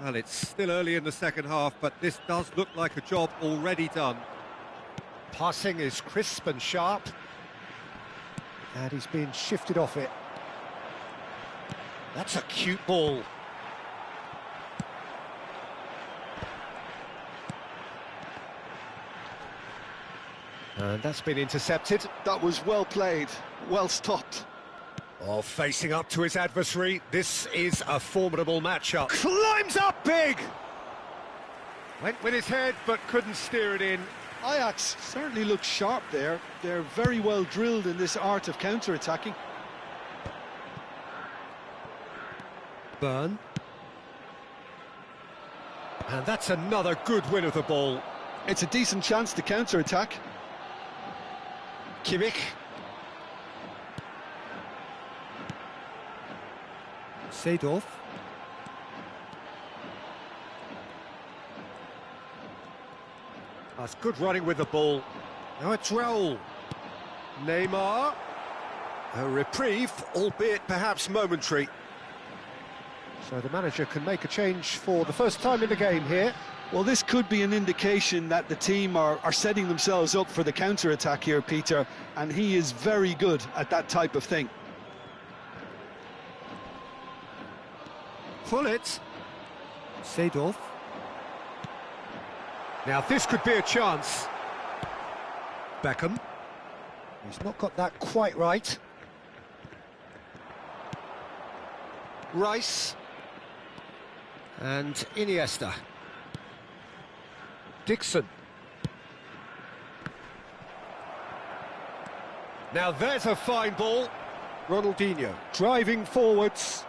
Well, it's still early in the second half, but this does look like a job already done. Passing is crisp and sharp. And he's being shifted off it. That's a cute ball. And that's been intercepted. That was well played, well stopped. Oh, facing up to his adversary. This is a formidable matchup. Climbs up big! Went with his head, but couldn't steer it in. Ajax certainly looks sharp there. They're very well drilled in this art of counter-attacking. Burn. And that's another good win of the ball. It's a decent chance to counter-attack. Kimmich. Seedorf. That's good running with the ball. Now it's Raul. Neymar. A reprieve, albeit perhaps momentary. So the manager can make a change for the first time in the game here. Well, this could be an indication that the team are setting themselves up for the counter-attack here, Peter, and he is very good at that type of thing. Pullet. Seedorf. Now this could be a chance. Beckham. He's not got that quite right. Rice. And Iniesta. Dixon. Now there's a fine ball. Ronaldinho driving forwards.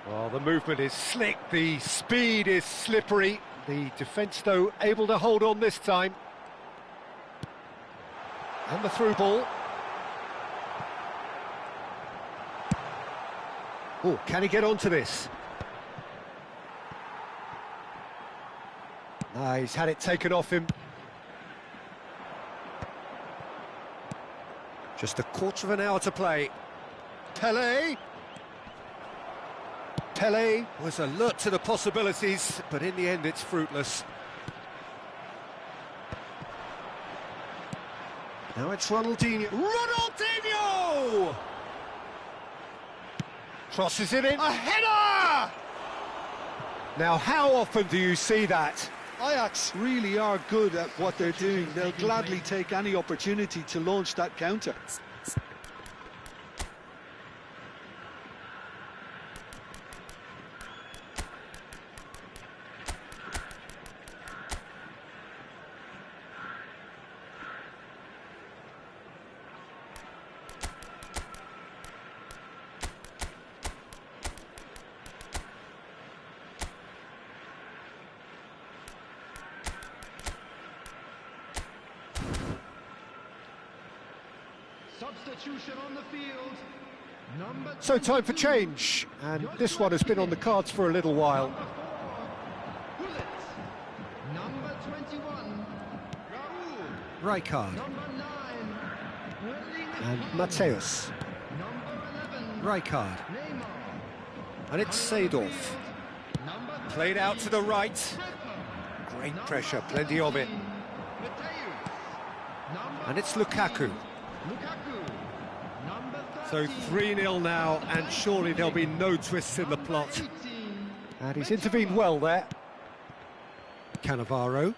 Well, the movement is slick, the speed is slippery. The defence, though, able to hold on this time. And the through ball. Oh, can he get onto this? No, he's had it taken off him. Just a quarter of an hour to play. Pelé. Pelé was alert to the possibilities, but in the end it's fruitless. Now it's Ronaldinho. Ronaldinho! Crosses it in. A header! Now, how often do you see that? Ajax really are good at what they're doing. They'll gladly take any opportunity to launch that counter. Substitution on the field. So time for change, and this one has been on the cards for a little while. Number 21, Raul. Rijkaard Number 9, and Mateus. Number 11, Rijkaard, Neymar. and it's Seedorf. Number Played out to the right. Great pressure, plenty of it. And it's Lukaku. Lukaku. Number So 3-0 now, and surely there'll be no twists in the plot. 18. And he's intervened well there. Cannavaro.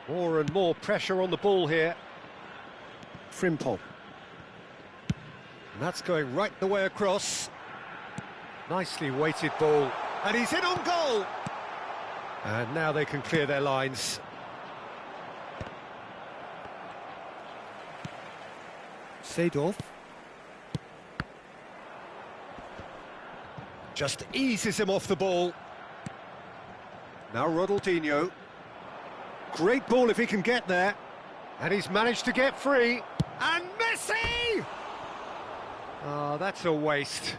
More and more pressure on the ball here. Frimpong. And that's going right the way across. Nicely weighted ball. And he's in on goal! And now they can clear their lines. Seedorf. Just eases him off the ball. Now Ronaldinho. Great ball if he can get there. And he's managed to get free. And Messi! Oh, that's a waste.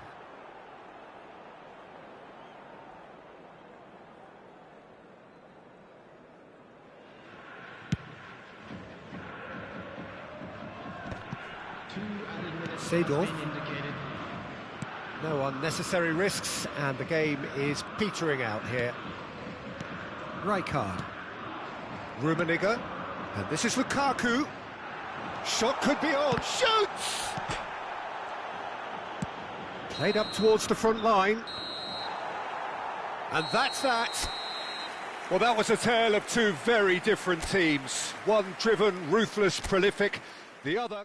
Seedorf. No unnecessary risks, and the game is petering out here. Rijkaard. Rummenigge. And this is Lukaku. Shot could be on. Shoots! Played up towards the front line. And that's that. Well, that was a tale of two very different teams. One driven, ruthless, prolific. The other...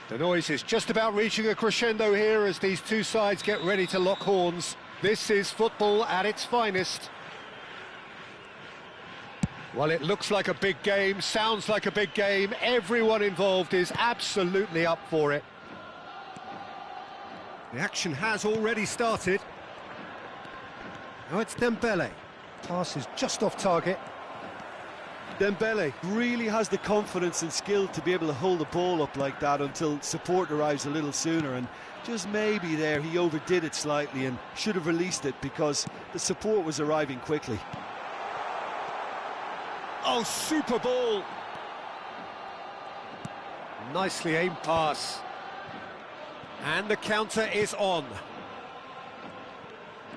The noise is just about reaching a crescendo here as these two sides get ready to lock horns. This is football at its finest. Well, it looks like a big game, sounds like a big game. Everyone involved is absolutely up for it. The action has already started. Now it's Dembele. Pass is just off target. Dembele really has the confidence and skill to be able to hold the ball up like that until support arrives a little sooner, and just maybe there he overdid it slightly and should have released it because the support was arriving quickly. Oh, super ball! Nicely aimed pass. And the counter is on.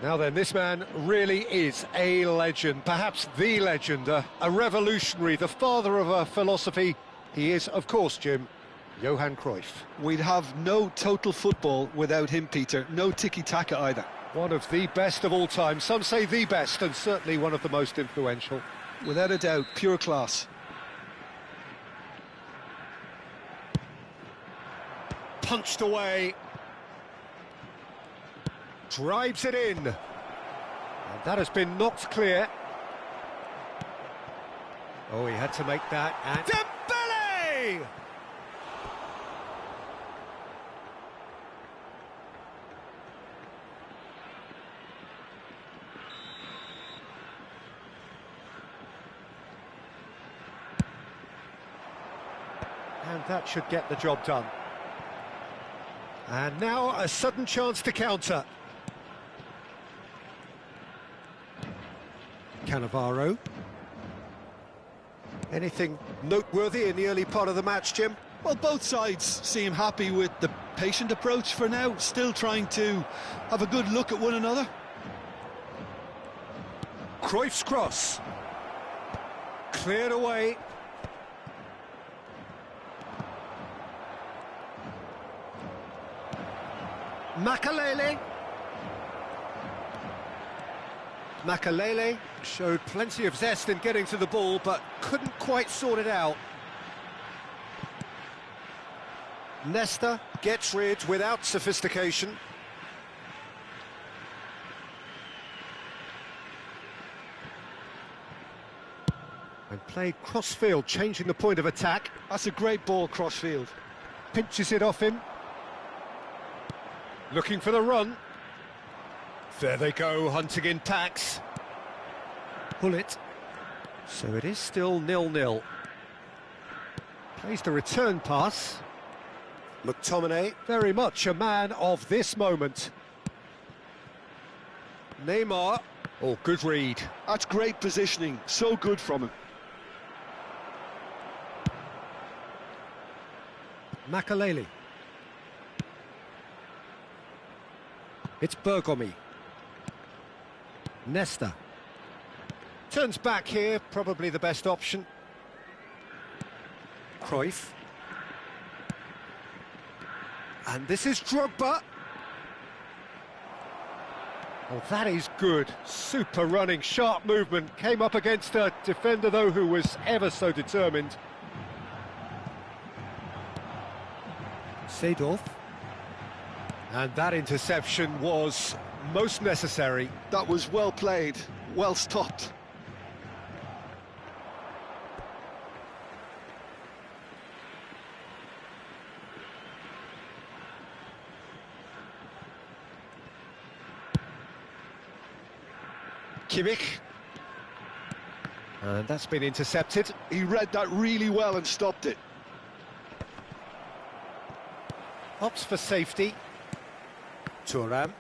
Now then, this man really is a legend, perhaps the legend, a revolutionary, the father of a philosophy. He is, of course, Jim, Johan Cruyff. We'd have no total football without him, Peter. No tiki-taka either. One of the best of all time. Some say the best, and certainly one of the most influential. Without a doubt, pure class. Punched away. Drives it in. And that has been knocked clear. Oh, he had to make that. And Dembele! And that should get the job done. And now a sudden chance to counter. Cannavaro. Anything noteworthy in the early part of the match, Jim? Well, both sides seem happy with the patient approach for now, still trying to have a good look at one another. Cruyff's cross. Cleared away. Makalele. Makalele showed plenty of zest in getting to the ball, but couldn't quite sort it out. Nesta gets rid without sophistication. And played cross-field, changing the point of attack. That's a great ball cross-field. Pinches it off him. Looking for the run. There they go, hunting in packs. Pull it. So it is still 0-0. Plays the return pass. McTominay, very much a man of this moment. Neymar. Oh, good read. That's great positioning, so good from him. Makalele. It's Bergomi. Nesta. Turns back here, probably the best option. Cruyff. And this is Drogba. Oh, that is good. Super running, sharp movement. Came up against a defender, though, who was ever so determined. Seedorf. And that interception was most necessary. That was well played, well stopped. Kimmich. And that's been intercepted. He read that really well and stopped it. Opts for safety. Thuram.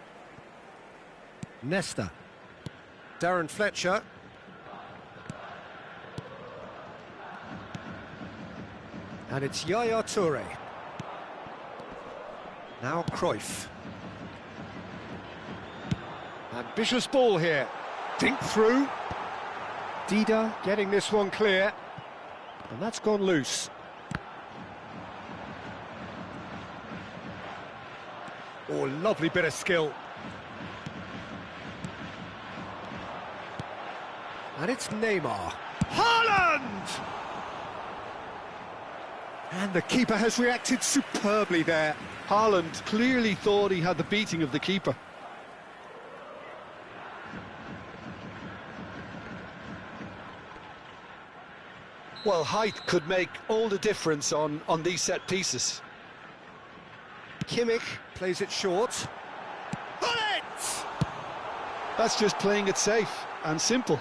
Nesta. Darren Fletcher. And it's Yaya Toure. Now Cruyff. Ambitious ball here. Dink through. Dida getting this one clear. And that's gone loose. Oh, lovely bit of skill. And it's Neymar. Haaland! And the keeper has reacted superbly there. Haaland clearly thought he had the beating of the keeper. Well, height could make all the difference on these set pieces. Kimmich plays it short. Bullet! That's just playing it safe and simple.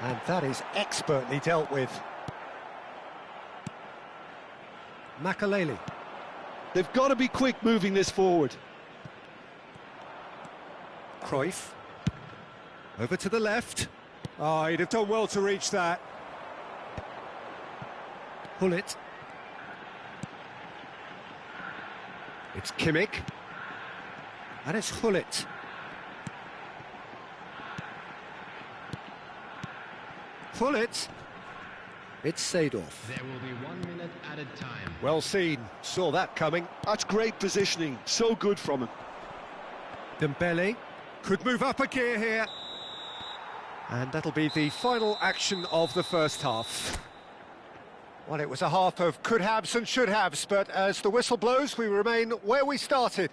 And that is expertly dealt with. Makalele. They've got to be quick moving this forward. Cruyff. Over to the left. Oh, he'd have done well to reach that. Pull it. It's Kimmich. And it's Hullet. Hullet. It's Seedorf. There will be 1 minute added time. Well seen, saw that coming. That's great positioning, so good from him. Dembele could move up a gear here. And that'll be the final action of the first half. Well, it was a half of could-haves and should-haves, but as the whistle blows, we remain where we started.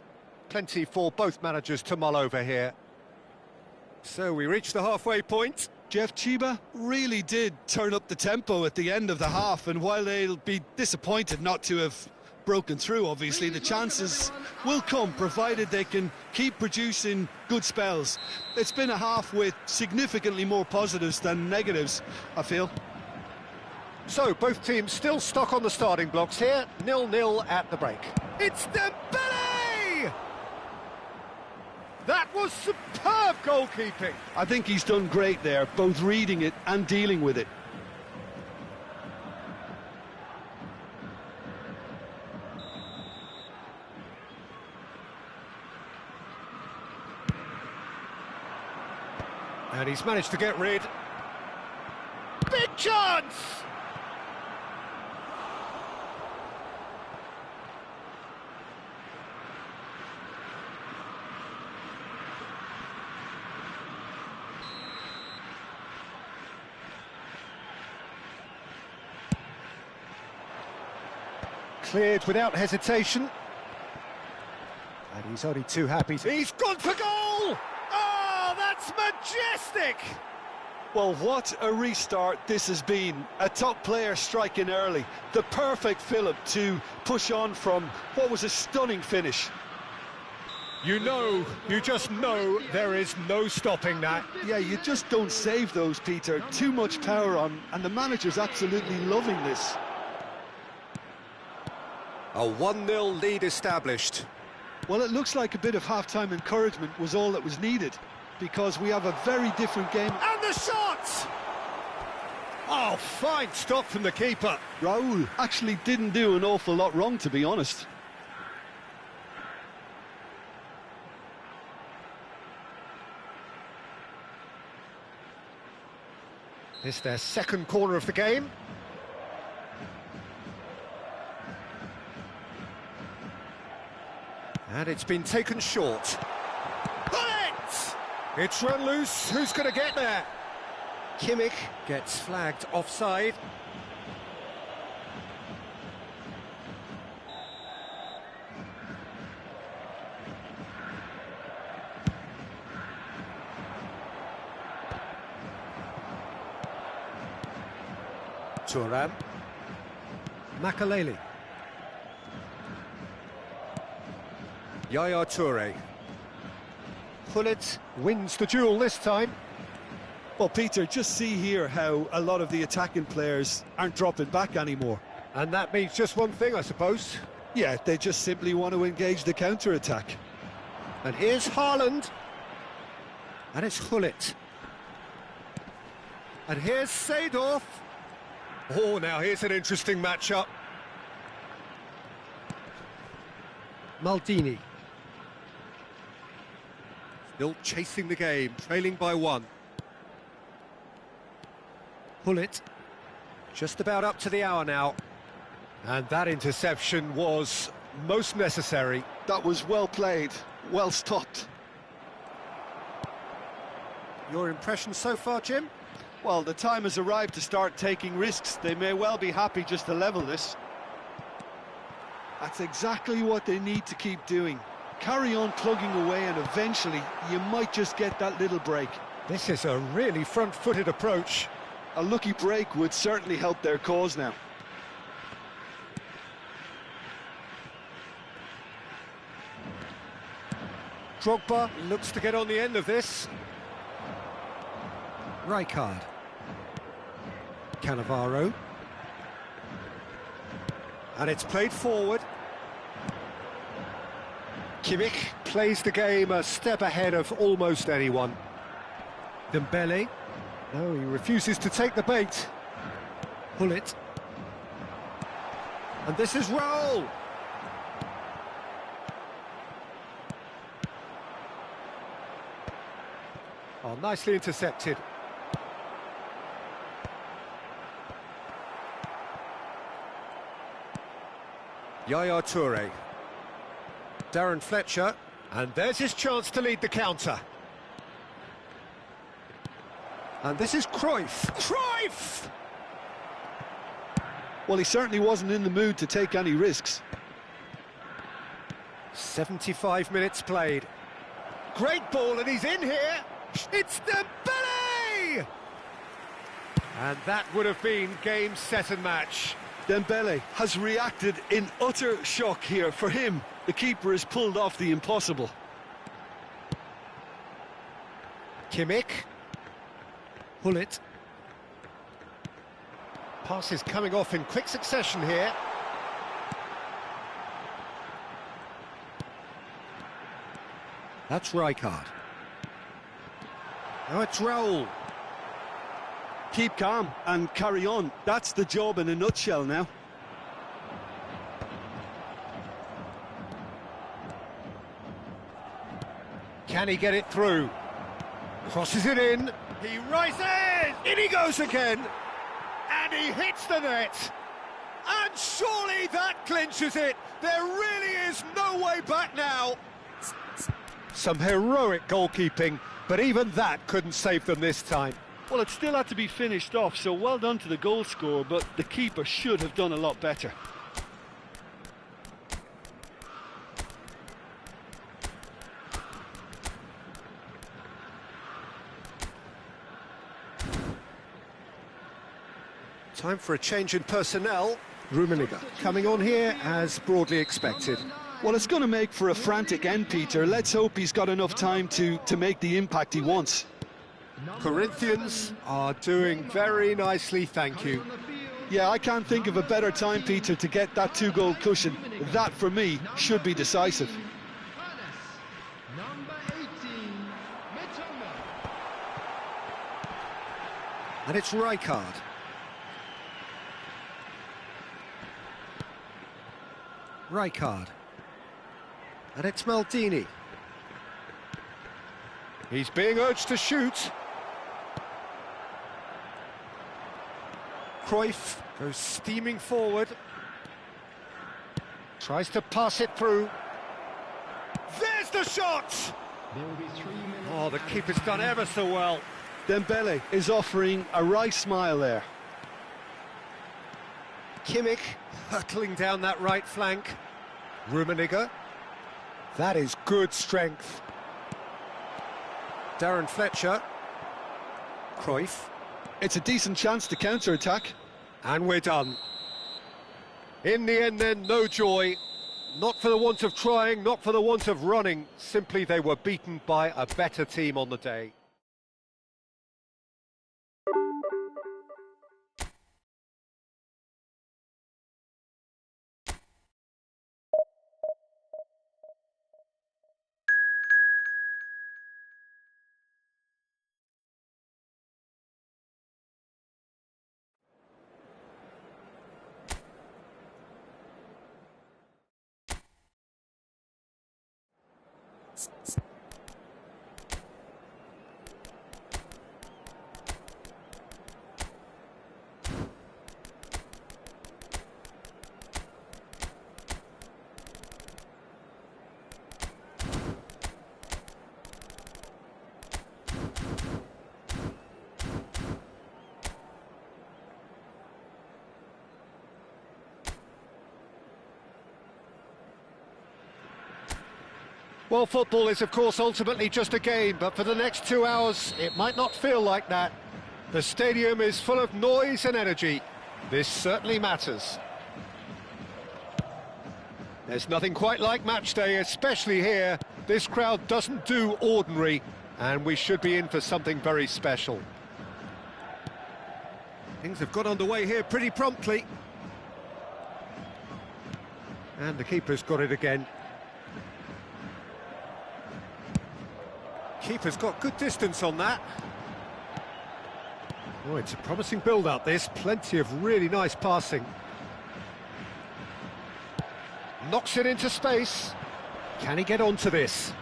Plenty for both managers to mull over here. So we reach the halfway point. Jeff, Chiba really did turn up the tempo at the end of the half, and while they'll be disappointed not to have broken through, obviously, the chances will come, provided they can keep producing good spells. It's been a half with significantly more positives than negatives, I feel. So, both teams still stuck on the starting blocks here, 0-0 at the break. It's Dembele! That was superb goalkeeping. I think he's done great there, both reading it and dealing with it. And he's managed to get rid. Big chance! Cleared without hesitation. And he's only too happy to... He's gone for goal! Oh, that's majestic! Well, what a restart this has been. A top player striking early. The perfect fillip to push on from what was a stunning finish. You just know there is no stopping that. Yeah, you just don't save those, Peter. Too much power on, and the manager's absolutely loving this. A 1-0 lead established. Well, it looks like a bit of half-time encouragement was all that was needed, because we have a very different game. And the shot! Oh, fine stop from the keeper. Raul actually didn't do an awful lot wrong, to be honest. It's their second corner of the game. And it's been taken short. Bullet! It's run loose. Who's going to get there? Kimmich gets flagged offside. Thuram. Makaleli. Yaya Toure. Gullit wins the duel this time. Well, Peter, just see here how a lot of the attacking players aren't dropping back anymore. And that means just one thing, I suppose. Yeah, they just simply want to engage the counter-attack. And here's Haaland. And it's Gullit. And here's Seedorf. Oh, now here's an interesting matchup. Maldini. Still chasing the game, trailing by 1. Gullit. Just about up to the hour now. And that interception was most necessary. That was well played, well stopped. Your impression so far, Jim? Well, the time has arrived to start taking risks. They may well be happy just to level this. That's exactly what they need to keep doing. Carry on plugging away, and eventually you might just get that little break. This is a really front-footed approach. A lucky break would certainly help their cause now. Drogba looks to get on the end of this. Rijkaard. Cannavaro. And it's played forward. Kimmich plays the game a step ahead of almost anyone. Dembele. No, he refuses to take the bait. Gullit. And this is Raul. Oh, nicely intercepted. Yaya Toure. Darren Fletcher. And there's his chance to lead the counter. And this is Cruyff. Cruyff! Well, he certainly wasn't in the mood to take any risks. 75 minutes played. Great ball, and he's in here. It's Dembele! And that would have been game, set and match. Dembele has reacted in utter shock here. For him, the keeper has pulled off the impossible. Kimmich. Hullet. Passes coming off in quick succession here. That's Rijkaard. Now it's Raul. Keep calm and carry on. That's the job in a nutshell now. Can he get it through? Crosses it in. He rises! In he goes again! And he hits the net! And surely that clinches it! There really is no way back now! Some heroic goalkeeping, but even that couldn't save them this time. Well, it still had to be finished off, so well done to the goal scorer, but the keeper should have done a lot better. Time for a change in personnel. Rummenigge coming on here as broadly expected. Well, it's going to make for a frantic end, Peter. Let's hope he's got enough time to make the impact he wants. Corinthians are doing very nicely, thank you. Yeah, I can't think of a better time, Peter, to get that two-goal cushion. That, for me, should be decisive. And it's Rijkaard. Rijkaard. And it's Maldini. He's being urged to shoot. Cruyff goes steaming forward. Tries to pass it through. There's the shot! Oh, the keeper's done ever so well. Dembele is offering a right smile there. Kimmich hurtling down that right flank. Rummenigge. That is good strength. Darren Fletcher. Cruyff. It's a decent chance to counter-attack. And we're done. In the end then, no joy. Not for the want of trying, not for the want of running. Simply they were beaten by a better team on the day. Well, football is, of course, ultimately just a game, but for the next 2 hours, it might not feel like that. The stadium is full of noise and energy. This certainly matters. There's nothing quite like match day, especially here. This crowd doesn't do ordinary, and we should be in for something very special. Things have got underway here pretty promptly. And the keeper's got it again. Keeper's got good distance on that. Oh, it's a promising build-up, this. Plenty of really nice passing. Knocks it into space. Can he get onto this?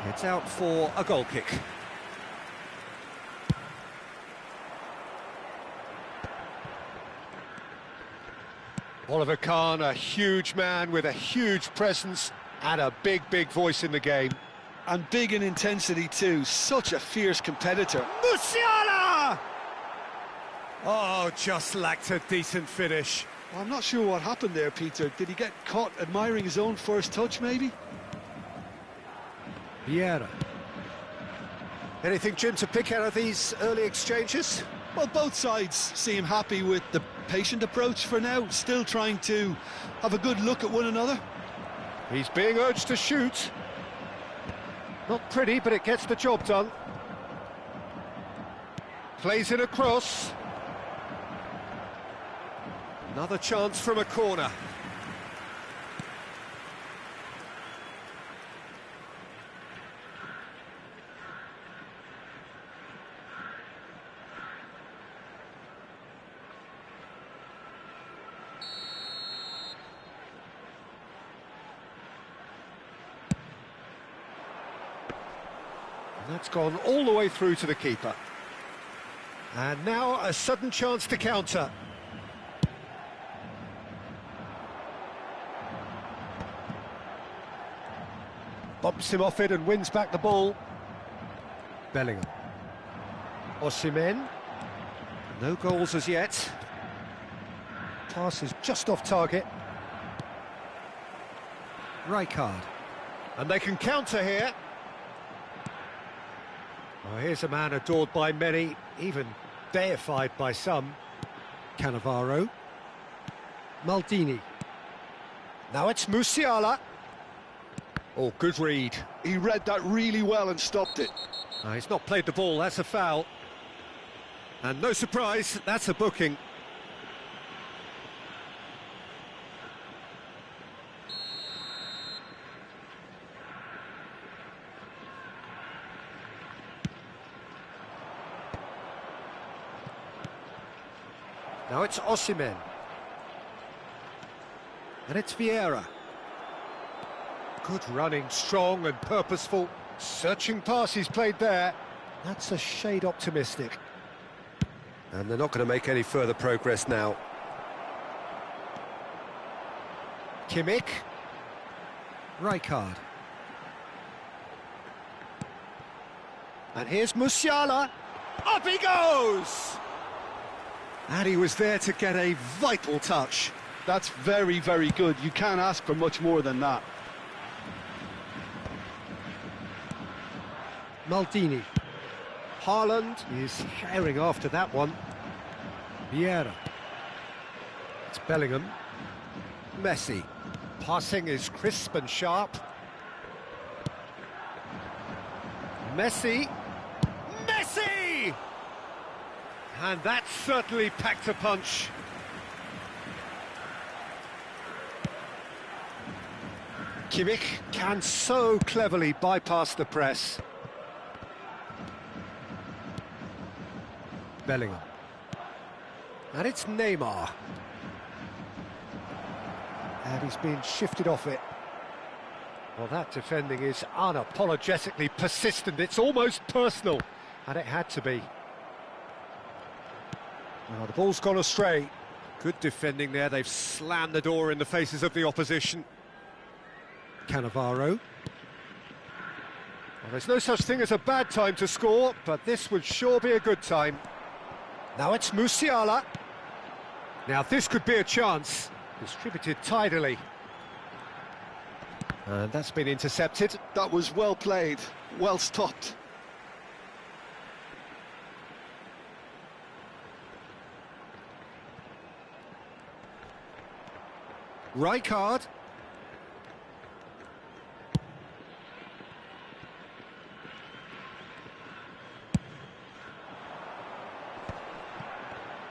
It's out for a goal kick. Oliver Kahn, a huge man with a huge presence and a big, big voice in the game. And big in intensity too, such a fierce competitor. Musiala! Oh, just lacked a decent finish. I'm not sure what happened there, Peter. Did he get caught admiring his own first touch, maybe? Vieira. Anything, Jim, to pick out of these early exchanges? Well, both sides seem happy with the patient approach for now, still trying to have a good look at one another. He's being urged to shoot. Not pretty, but it gets the job done. Plays in a cross. Another chance from a corner. That's gone all the way through to the keeper. And now a sudden chance to counter. Bumps him off it and wins back the ball. Bellingham. Osimhen. No goals as yet. Pass is just off target. Rijkaard. And they can counter here. Oh, here's a man adored by many, even deified by some. Cannavaro. Maldini. Now it's Musiala. Oh, good read. He read that really well and stopped it. No, he's not played the ball, that's a foul. And no surprise, that's a booking. Now it's Osimhen. And it's Vieira. Good running, strong and purposeful. Searching pass he's played there. That's a shade optimistic. And they're not going to make any further progress now. Kimmich. Rijkaard. And here's Musiala. Up he goes! And he was there to get a vital touch. That's very, very good. You can't ask for much more than that. Maldini. Haaland is herring after that one. Vieira. It's Bellingham. Messi. Passing is crisp and sharp. Messi. Messi! And that certainly packed a punch. Kimmich can so cleverly bypass the press. Bellingham. And it's Neymar. And he's been shifted off it. Well, that defending is unapologetically persistent. It's almost personal. And it had to be. Well, the ball's gone astray. Good defending there. They've slammed the door in the faces of the opposition. Cannavaro. Well, there's no such thing as a bad time to score, but this would sure be a good time. Now it's Musiala. Now this could be a chance. Distributed tidily. And that's been intercepted. That was well played, well stopped. Rijkaard.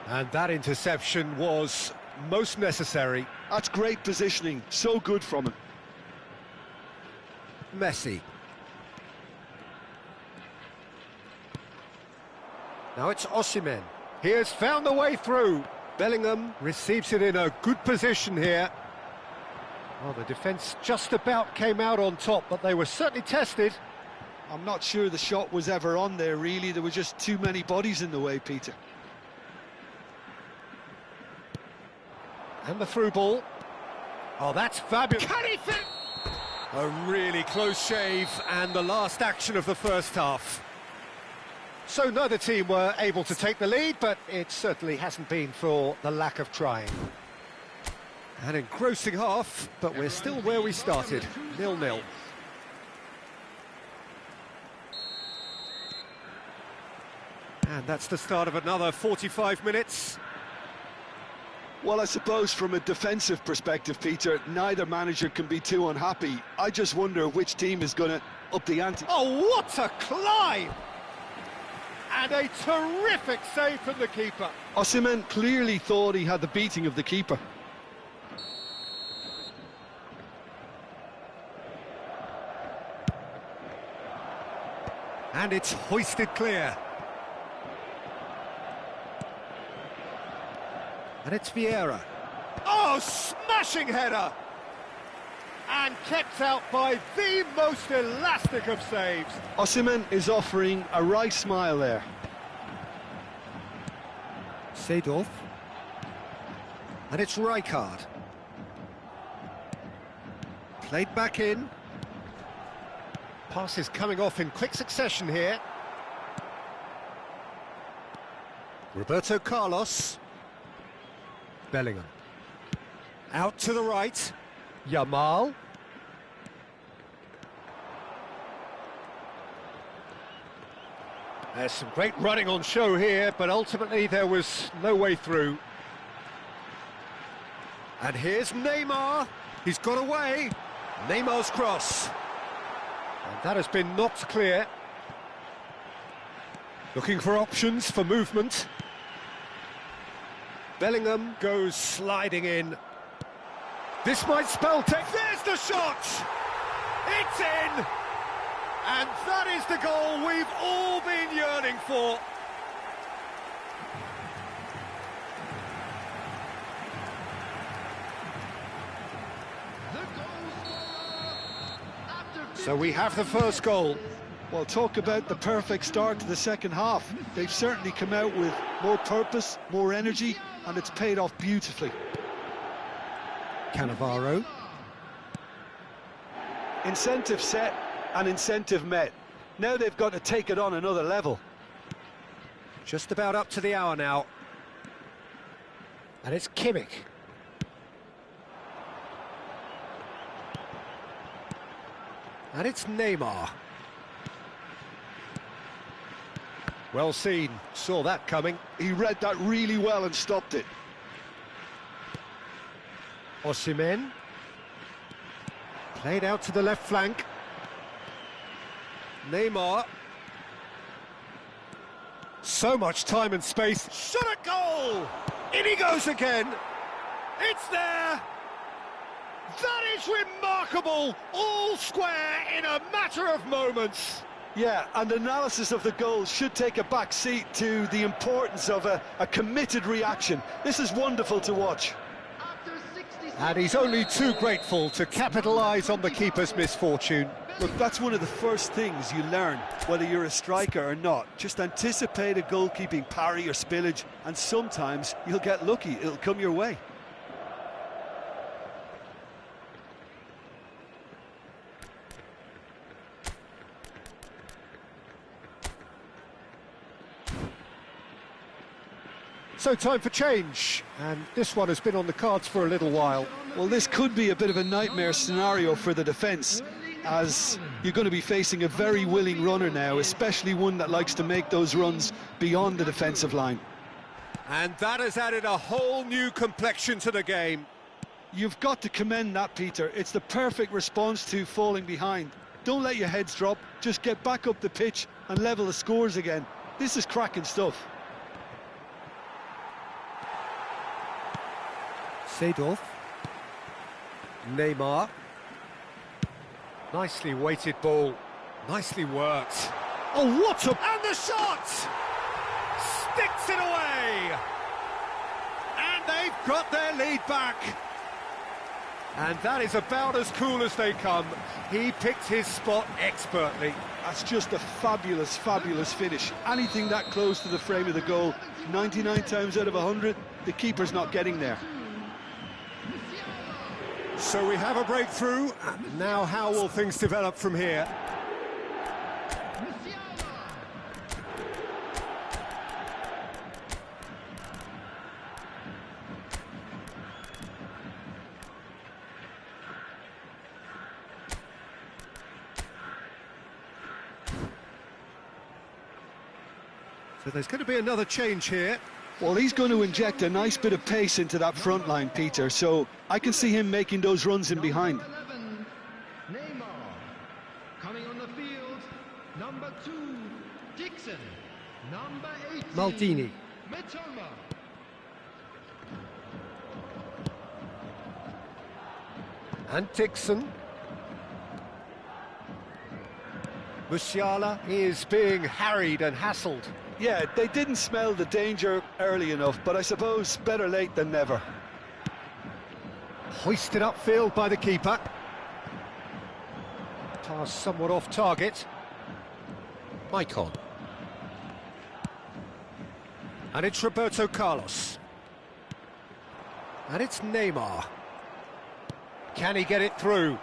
And that interception was most necessary. That's great positioning, so good from him. Messi. Now it's Osimhen. He has found the way through. Bellingham receives it in a good position here. Well, the defence just about came out on top, but they were certainly tested. I'm not sure the shot was ever on there, really. There were just too many bodies in the way, Peter. And the through ball. Oh, that's fabulous. Can he fit? A really close shave, and the last action of the first half. So neither team were able to take the lead, but it certainly hasn't been for the lack of trying. An engrossing half, but we're still where we started, 0-0. And that's the start of another 45 minutes. Well, I suppose from a defensive perspective, Peter, neither manager can be too unhappy. I just wonder which team is going to up the ante. Oh, what a climb! And a terrific save from the keeper. Osimhen clearly thought he had the beating of the keeper. And it's hoisted clear. And it's Vieira. Oh, smashing header! And kept out by the most elastic of saves. Osimhen is offering a right smile there. Seedorf. And it's Rijkaard. Played back in. Passes coming off in quick succession here. Roberto Carlos. Bellingham. Out to the right. Yamal. There's some great running on show here, but ultimately there was no way through. And here's Neymar. He's got away. Neymar's cross. And that has been knocked clear. Looking for options for movement. Bellingham goes sliding in. This might spell tech. There's the shot! It's in! And that is the goal we've all been yearning for. So we have the first goal. Well, talk about the perfect start to the second half. They've certainly come out with more purpose, more energy, and it's paid off beautifully. Cannavaro. Incentive set and incentive met. Now they've got to take it on another level. Just about up to the hour now. And it's Kimmich. And it's Neymar. Well seen, saw that coming. He read that really well and stopped it. Osimhen. Played out to the left flank. Neymar. So much time and space. Shot at goal! In he goes again. It's there. That is remarkable. All square in a matter of moments. Yeah, and analysis of the goal should take a back seat to the importance of a committed reaction. This is wonderful to watch. And he's only too grateful to capitalise on the keeper's misfortune. Look, that's one of the first things you learn, whether you're a striker or not. Just anticipate a goalkeeping parry or spillage, and sometimes you'll get lucky. It'll come your way. So time for change, and this one has been on the cards for a little while. Well, this could be a bit of a nightmare scenario for the defence, as you're going to be facing a very willing runner now, especially one that likes to make those runs beyond the defensive line. And that has added a whole new complexion to the game. You've got to commend that, Peter. It's the perfect response to falling behind. Don't let your heads drop, just get back up the pitch and level the scores again. This is cracking stuff. Seedorf. Neymar. Nicely weighted ball. Nicely worked. Oh, what a... And the shot! Sticks it away! And they've got their lead back. And that is about as cool as they come. He picked his spot expertly. That's just a fabulous, fabulous finish. Anything that close to the frame of the goal, 99 times out of 100, the keeper's not getting there. So we have a breakthrough, and now how will things develop from here? So there's going to be another change here. Well, he's going to inject a nice bit of pace into that front line, Peter, so I can see him making those runs in behind. Number 11, Neymar. Coming on the field, number 2, Dixon. Number 18, Maldini. Mitoma. And Dixon. Musiala is being harried and hassled. Yeah, they didn't smell the danger early enough, but I suppose better late than never. Hoisted upfield by the keeper. Pass somewhat off target. Maicon. And it's Roberto Carlos. And it's Neymar. Can he get it through?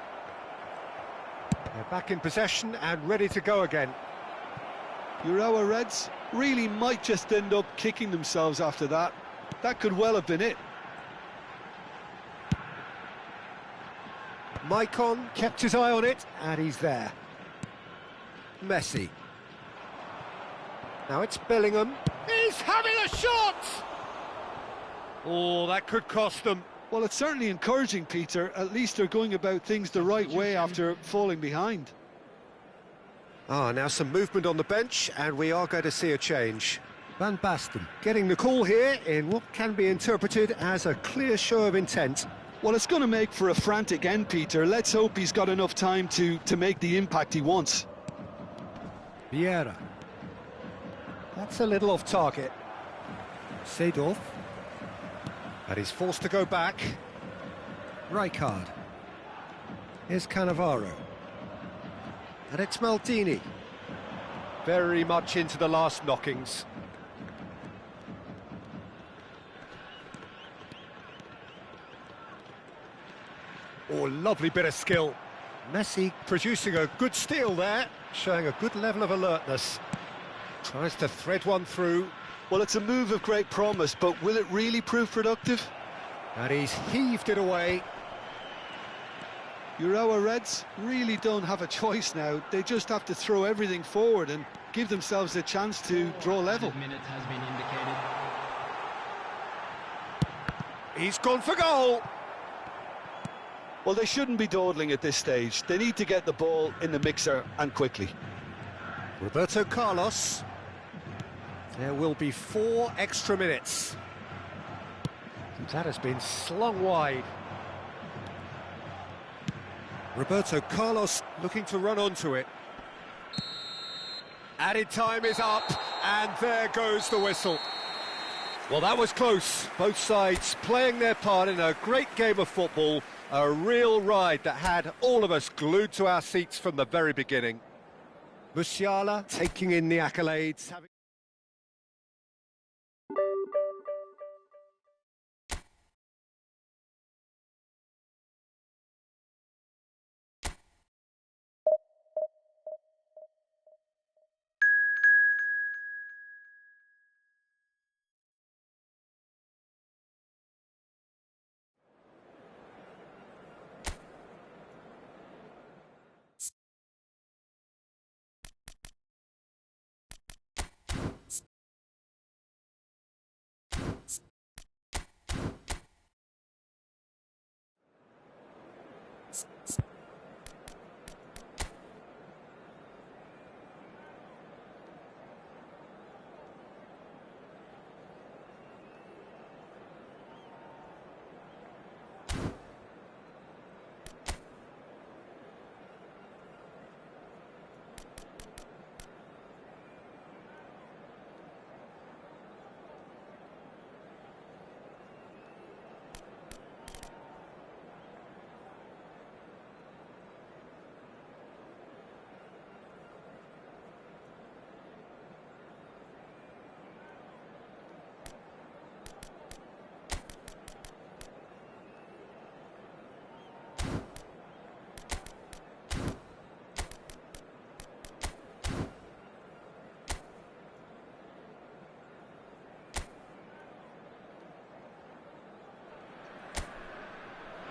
They're back in possession and ready to go again. Urawa Reds really might just end up kicking themselves after that. That could well have been it. Maicon kept his eye on it, and he's there. Messi. Now it's Bellingham. He's having a shot! Oh, that could cost them. Well, it's certainly encouraging, Peter. At least they're going about things the right way after falling behind. Now some movement on the bench, and we are going to see a change. Van Basten getting the call here in what can be interpreted as a clear show of intent. Well, it's going to make for a frantic end, Peter. Let's hope he's got enough time to make the impact he wants. Vieira. That's a little off target. Seedorf. And he's forced to go back. Rijkaard. Here's Cannavaro. And it's Maldini. Very much into the last knockings. Oh, lovely bit of skill. Messi producing a good steal there, showing a good level of alertness. Tries to thread one through. Well, it's a move of great promise, but will it really prove productive? And he's heaved it away. Urawa Reds really don't have a choice now. They just have to throw everything forward and give themselves a chance to draw level. Minute has been indicated. He's gone for goal. Well, they shouldn't be dawdling at this stage. They need to get the ball in the mixer and quickly. Roberto Carlos. There will be 4 extra minutes. That has been slung wide. Roberto Carlos looking to run onto it. Added time is up, and there goes the whistle. Well, that was close. Both sides playing their part in a great game of football. A real ride that had all of us glued to our seats from the very beginning. Musiala taking in the accolades.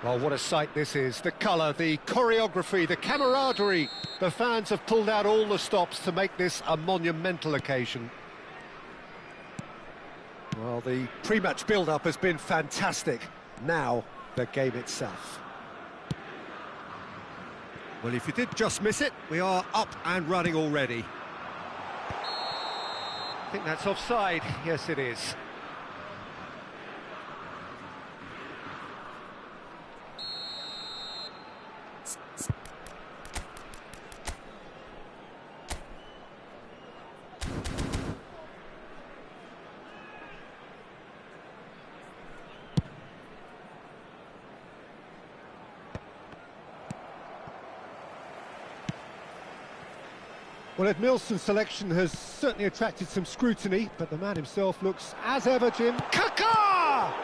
Well, what a sight this is. The colour, the choreography, the camaraderie. The fans have pulled out all the stops to make this a monumental occasion. Well, the pre-match build-up has been fantastic. Now, the game itself. Well, if you did just miss it, we are up and running already. I think that's offside. Yes, it is. Well, Ed Milson's selection has certainly attracted some scrutiny, but the man himself looks, as ever, Jim, Kaká!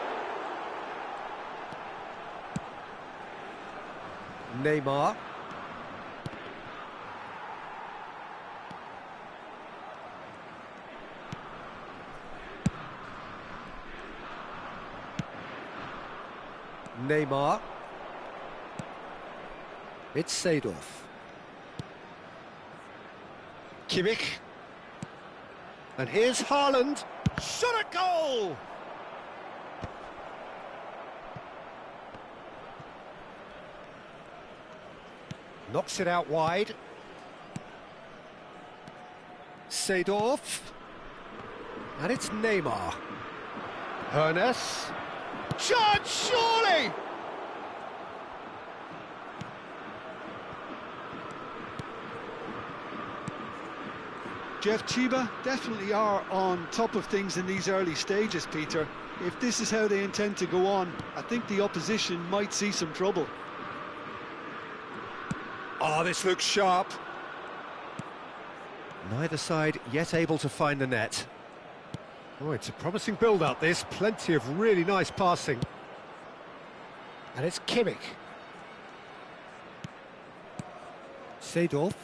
Neymar. Neymar. It's Seedorf. Kimmich. And here's Haaland. Shot at goal! Knocks it out wide. Seedorf. And it's Neymar. Hernes. Chance, surely! Jeff, Chiba definitely are on top of things in these early stages, Peter. If this is how they intend to go on, I think the opposition might see some trouble. Oh, this looks sharp. Neither side yet able to find the net. Oh, it's a promising build-up, this. Plenty of really nice passing. And it's Kimmich. Seedorf.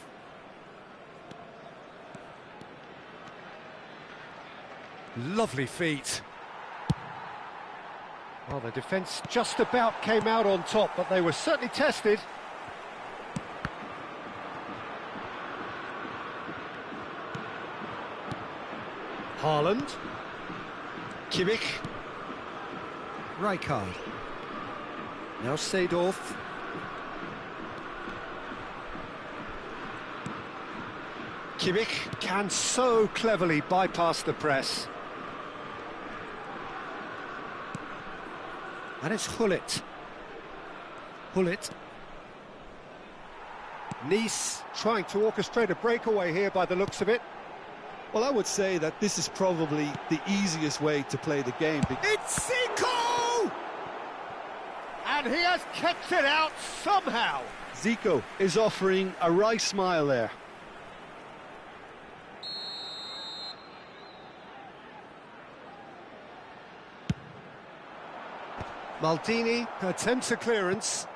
Lovely feet. Well, the defence just about came out on top, but they were certainly tested. Haaland. Kimmich. Rijkaard. Now Seedorf. Kimmich can so cleverly bypass the press. And it's Hullet. Hullet. Nice trying to orchestrate a breakaway here by the looks of it. Well, I would say that this is probably the easiest way to play the game. It's Zico! And he has kept it out somehow. Zico is offering a wry smile there. Maldini attempts a clearance.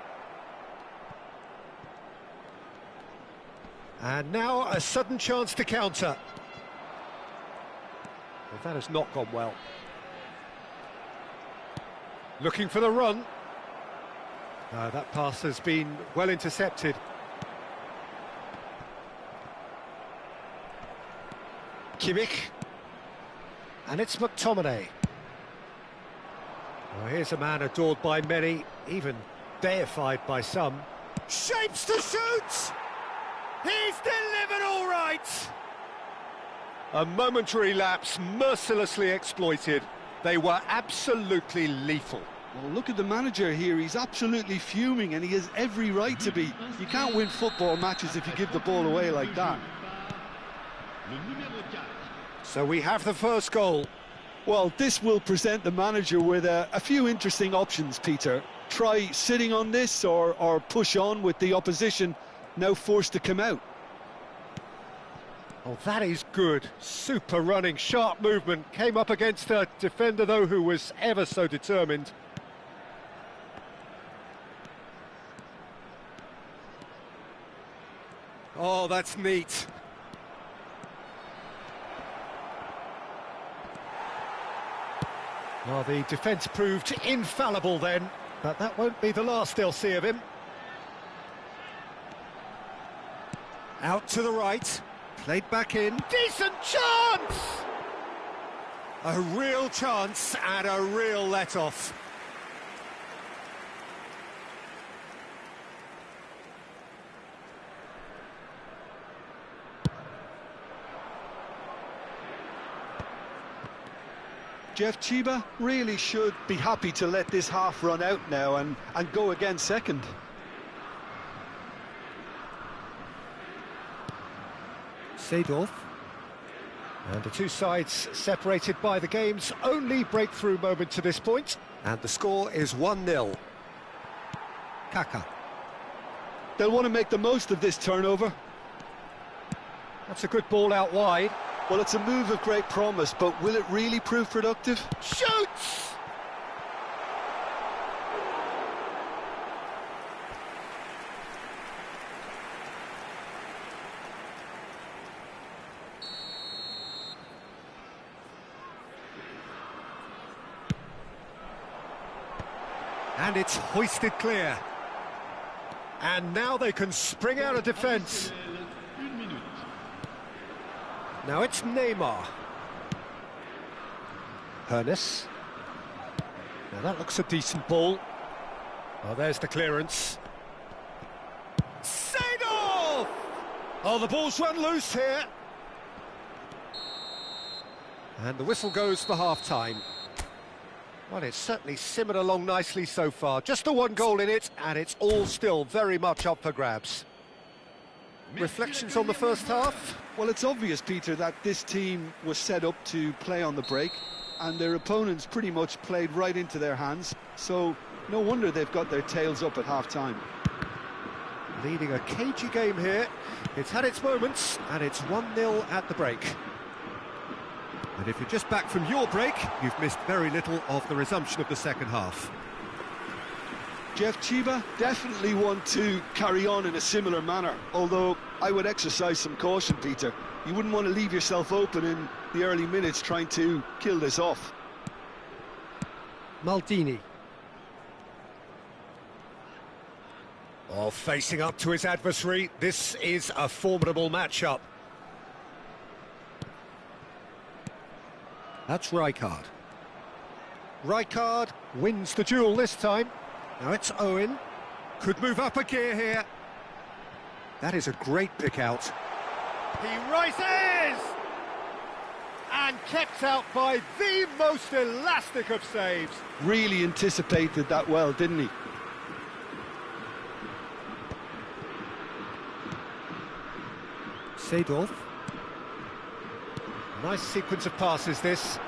And now a sudden chance to counter. Well, that has not gone well. Looking for the run. That pass has been well intercepted. Kimmich. And it's McTominay. Well, here's a man adored by many, even deified by some. Shapes to shoot! He's delivered all right! A momentary lapse mercilessly exploited. They were absolutely lethal. Well, look at the manager here. He's absolutely fuming, and he has every right to be. You can't win football matches if you give the ball away like that. So we have the first goal. Well, this will present the manager with a few interesting options, Peter. Try sitting on this or push on with the opposition now forced to come out. Oh, that is good. Super running, sharp movement. Came up against a defender, though, who was ever so determined. Oh, that's neat. Well, the defence proved infallible then. But that won't be the last they'll see of him. Out to the right, played back in. Decent chance! A real chance and a real let-off. Jeff Chiba really should be happy to let this half run out now and go again second. Seedorf. And the two sides separated by the game's only breakthrough moment to this point. And the score is 1-0. Kaka. They'll want to make the most of this turnover. That's a good ball out wide. Well, it's a move of great promise, but will it really prove productive? Shoots! And it's hoisted clear. And now they can spring out of defence. Now it's Neymar. Hernes. Now that looks a decent ball. Oh, there's the clearance. Seedorf! Oh, the ball's run loose here. And the whistle goes for half-time. Well, it's certainly simmered along nicely so far. Just the one goal in it, and it's all still very much up for grabs. Reflections on the first half? Well, it's obvious, Peter, that this team was set up to play on the break, and their opponents pretty much played right into their hands, so no wonder they've got their tails up at half-time. Leading a cagey game here. It's had its moments, and it's 1-0 at the break. And if you're just back from your break, you've missed very little of the resumption of the second half. Jeff Chiba definitely want to carry on in a similar manner, although I would exercise some caution, Peter. You wouldn't want to leave yourself open in the early minutes trying to kill this off. Maldini. Oh, facing up to his adversary, this is a formidable matchup. That's Rijkaard. Rijkaard wins the duel this time. Now it's Owen. Could move up a gear here. That is a great pick out. He rises! And kept out by the most elastic of saves. Really anticipated that well, didn't he? Seedorf. Nice sequence of passes, this.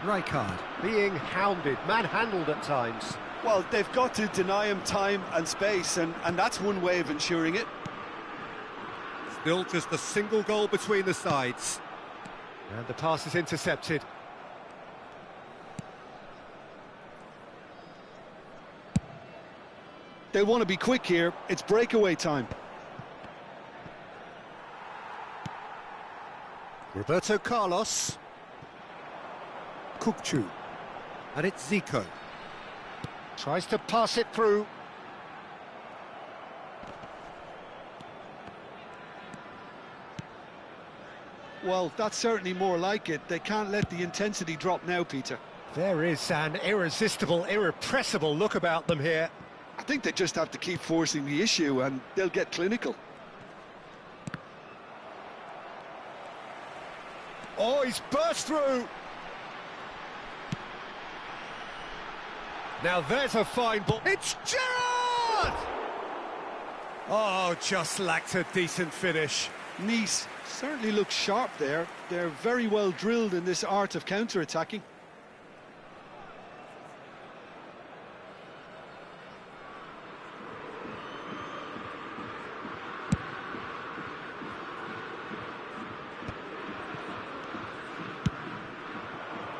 Rijkaard being hounded, manhandled at times. Well, they've got to deny him time and space, and that's one way of ensuring it. Still just a single goal between the sides. And the pass is intercepted. They'll want to be quick here. It's breakaway time. Roberto Carlos. Kukçu. And it's Zico. Tries to pass it through. Well, that's certainly more like it. They can't let the intensity drop now, Peter. There is an irresistible, irrepressible look about them here. I think they just have to keep forcing the issue and they'll get clinical. Oh, he's burst through. Now there's a fine ball. It's Gerrard! Oh, just lacked a decent finish. Nice certainly looks sharp there. They're very well drilled in this art of counter-attacking.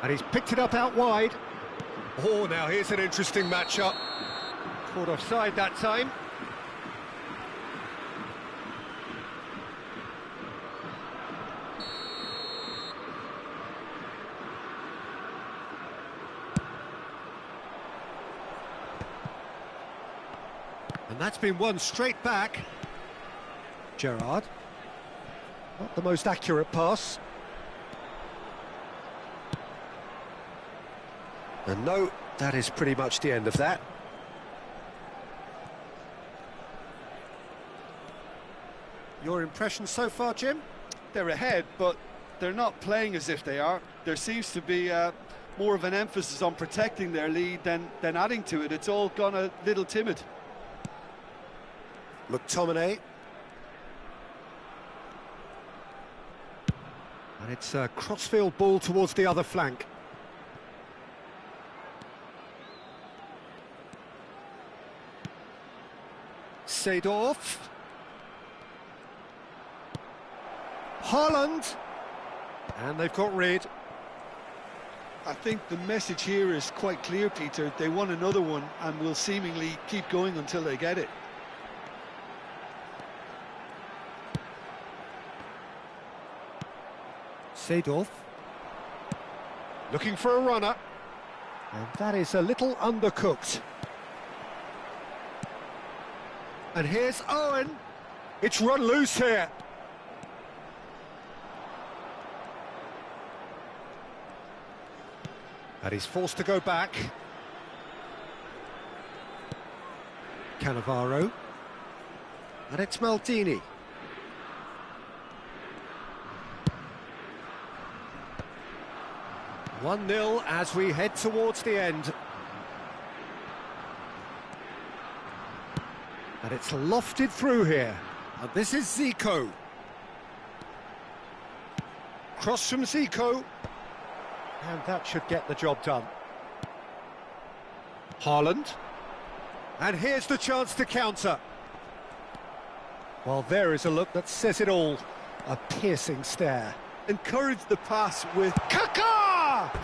And he's picked it up out wide. Oh, now here's an interesting matchup. Caught offside that time. And that's been won straight back. Gerrard. Not the most accurate pass. And no, that is pretty much the end of that. Your impression so far, Jim? They're ahead, but they're not playing as if they are. There seems to be more of an emphasis on protecting their lead than adding to it. It's all gone a little timid. McTominay. And it's a crossfield ball towards the other flank. Seedorf. Haaland. And they've got rid. I think the message here is quite clear, Peter. They won another one and will seemingly keep going until they get it. Seedorf. Looking for a runner. And that is a little undercooked. And here's Owen. It's run loose here. And he's forced to go back. Cannavaro. And it's Maldini. One-nil as we head towards the end. And it's lofted through here. And this is Zico. Cross from Zico. And that should get the job done. Haaland. And here's the chance to counter. Well, there is a look that says it all. A piercing stare. Encourage the pass with Kaká!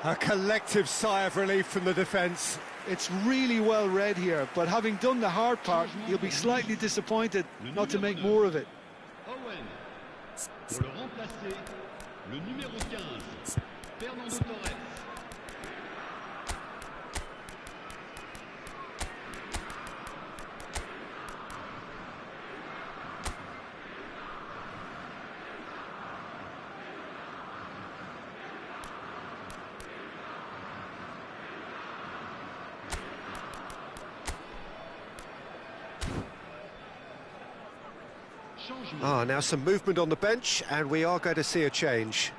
A collective sigh of relief from the defence. It's really well read here, but having done the hard part, you'll be slightly disappointed not to make more of it. Owen. Pour le remplacer, le numéro 15, Fernando Torres. Now some movement on the bench, and we are going to see a change.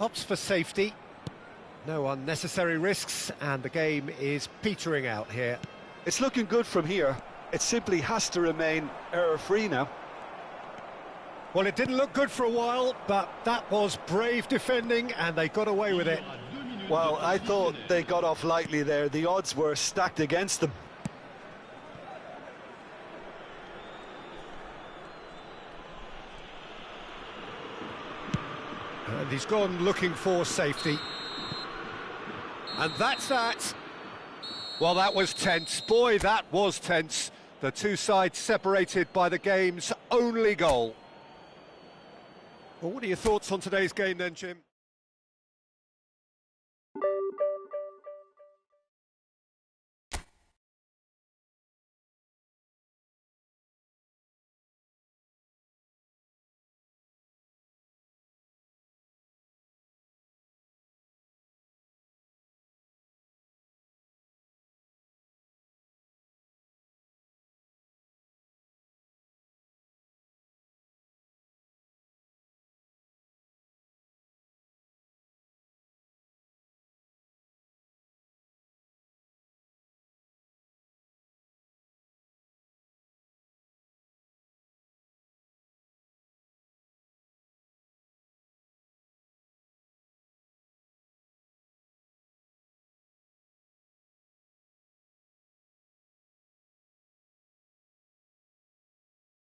Opts for safety. No unnecessary risks, and the game is petering out here. It's looking good from here. It simply has to remain error-free now. Well, it didn't look good for a while, but that was brave defending, and they got away with it. Well, I thought they got off lightly there. The odds were stacked against them. And he's gone looking for safety. And that's that. Well, that was tense. Boy, that was tense. The two sides separated by the game's only goal. Well, what are your thoughts on today's game then, Jim?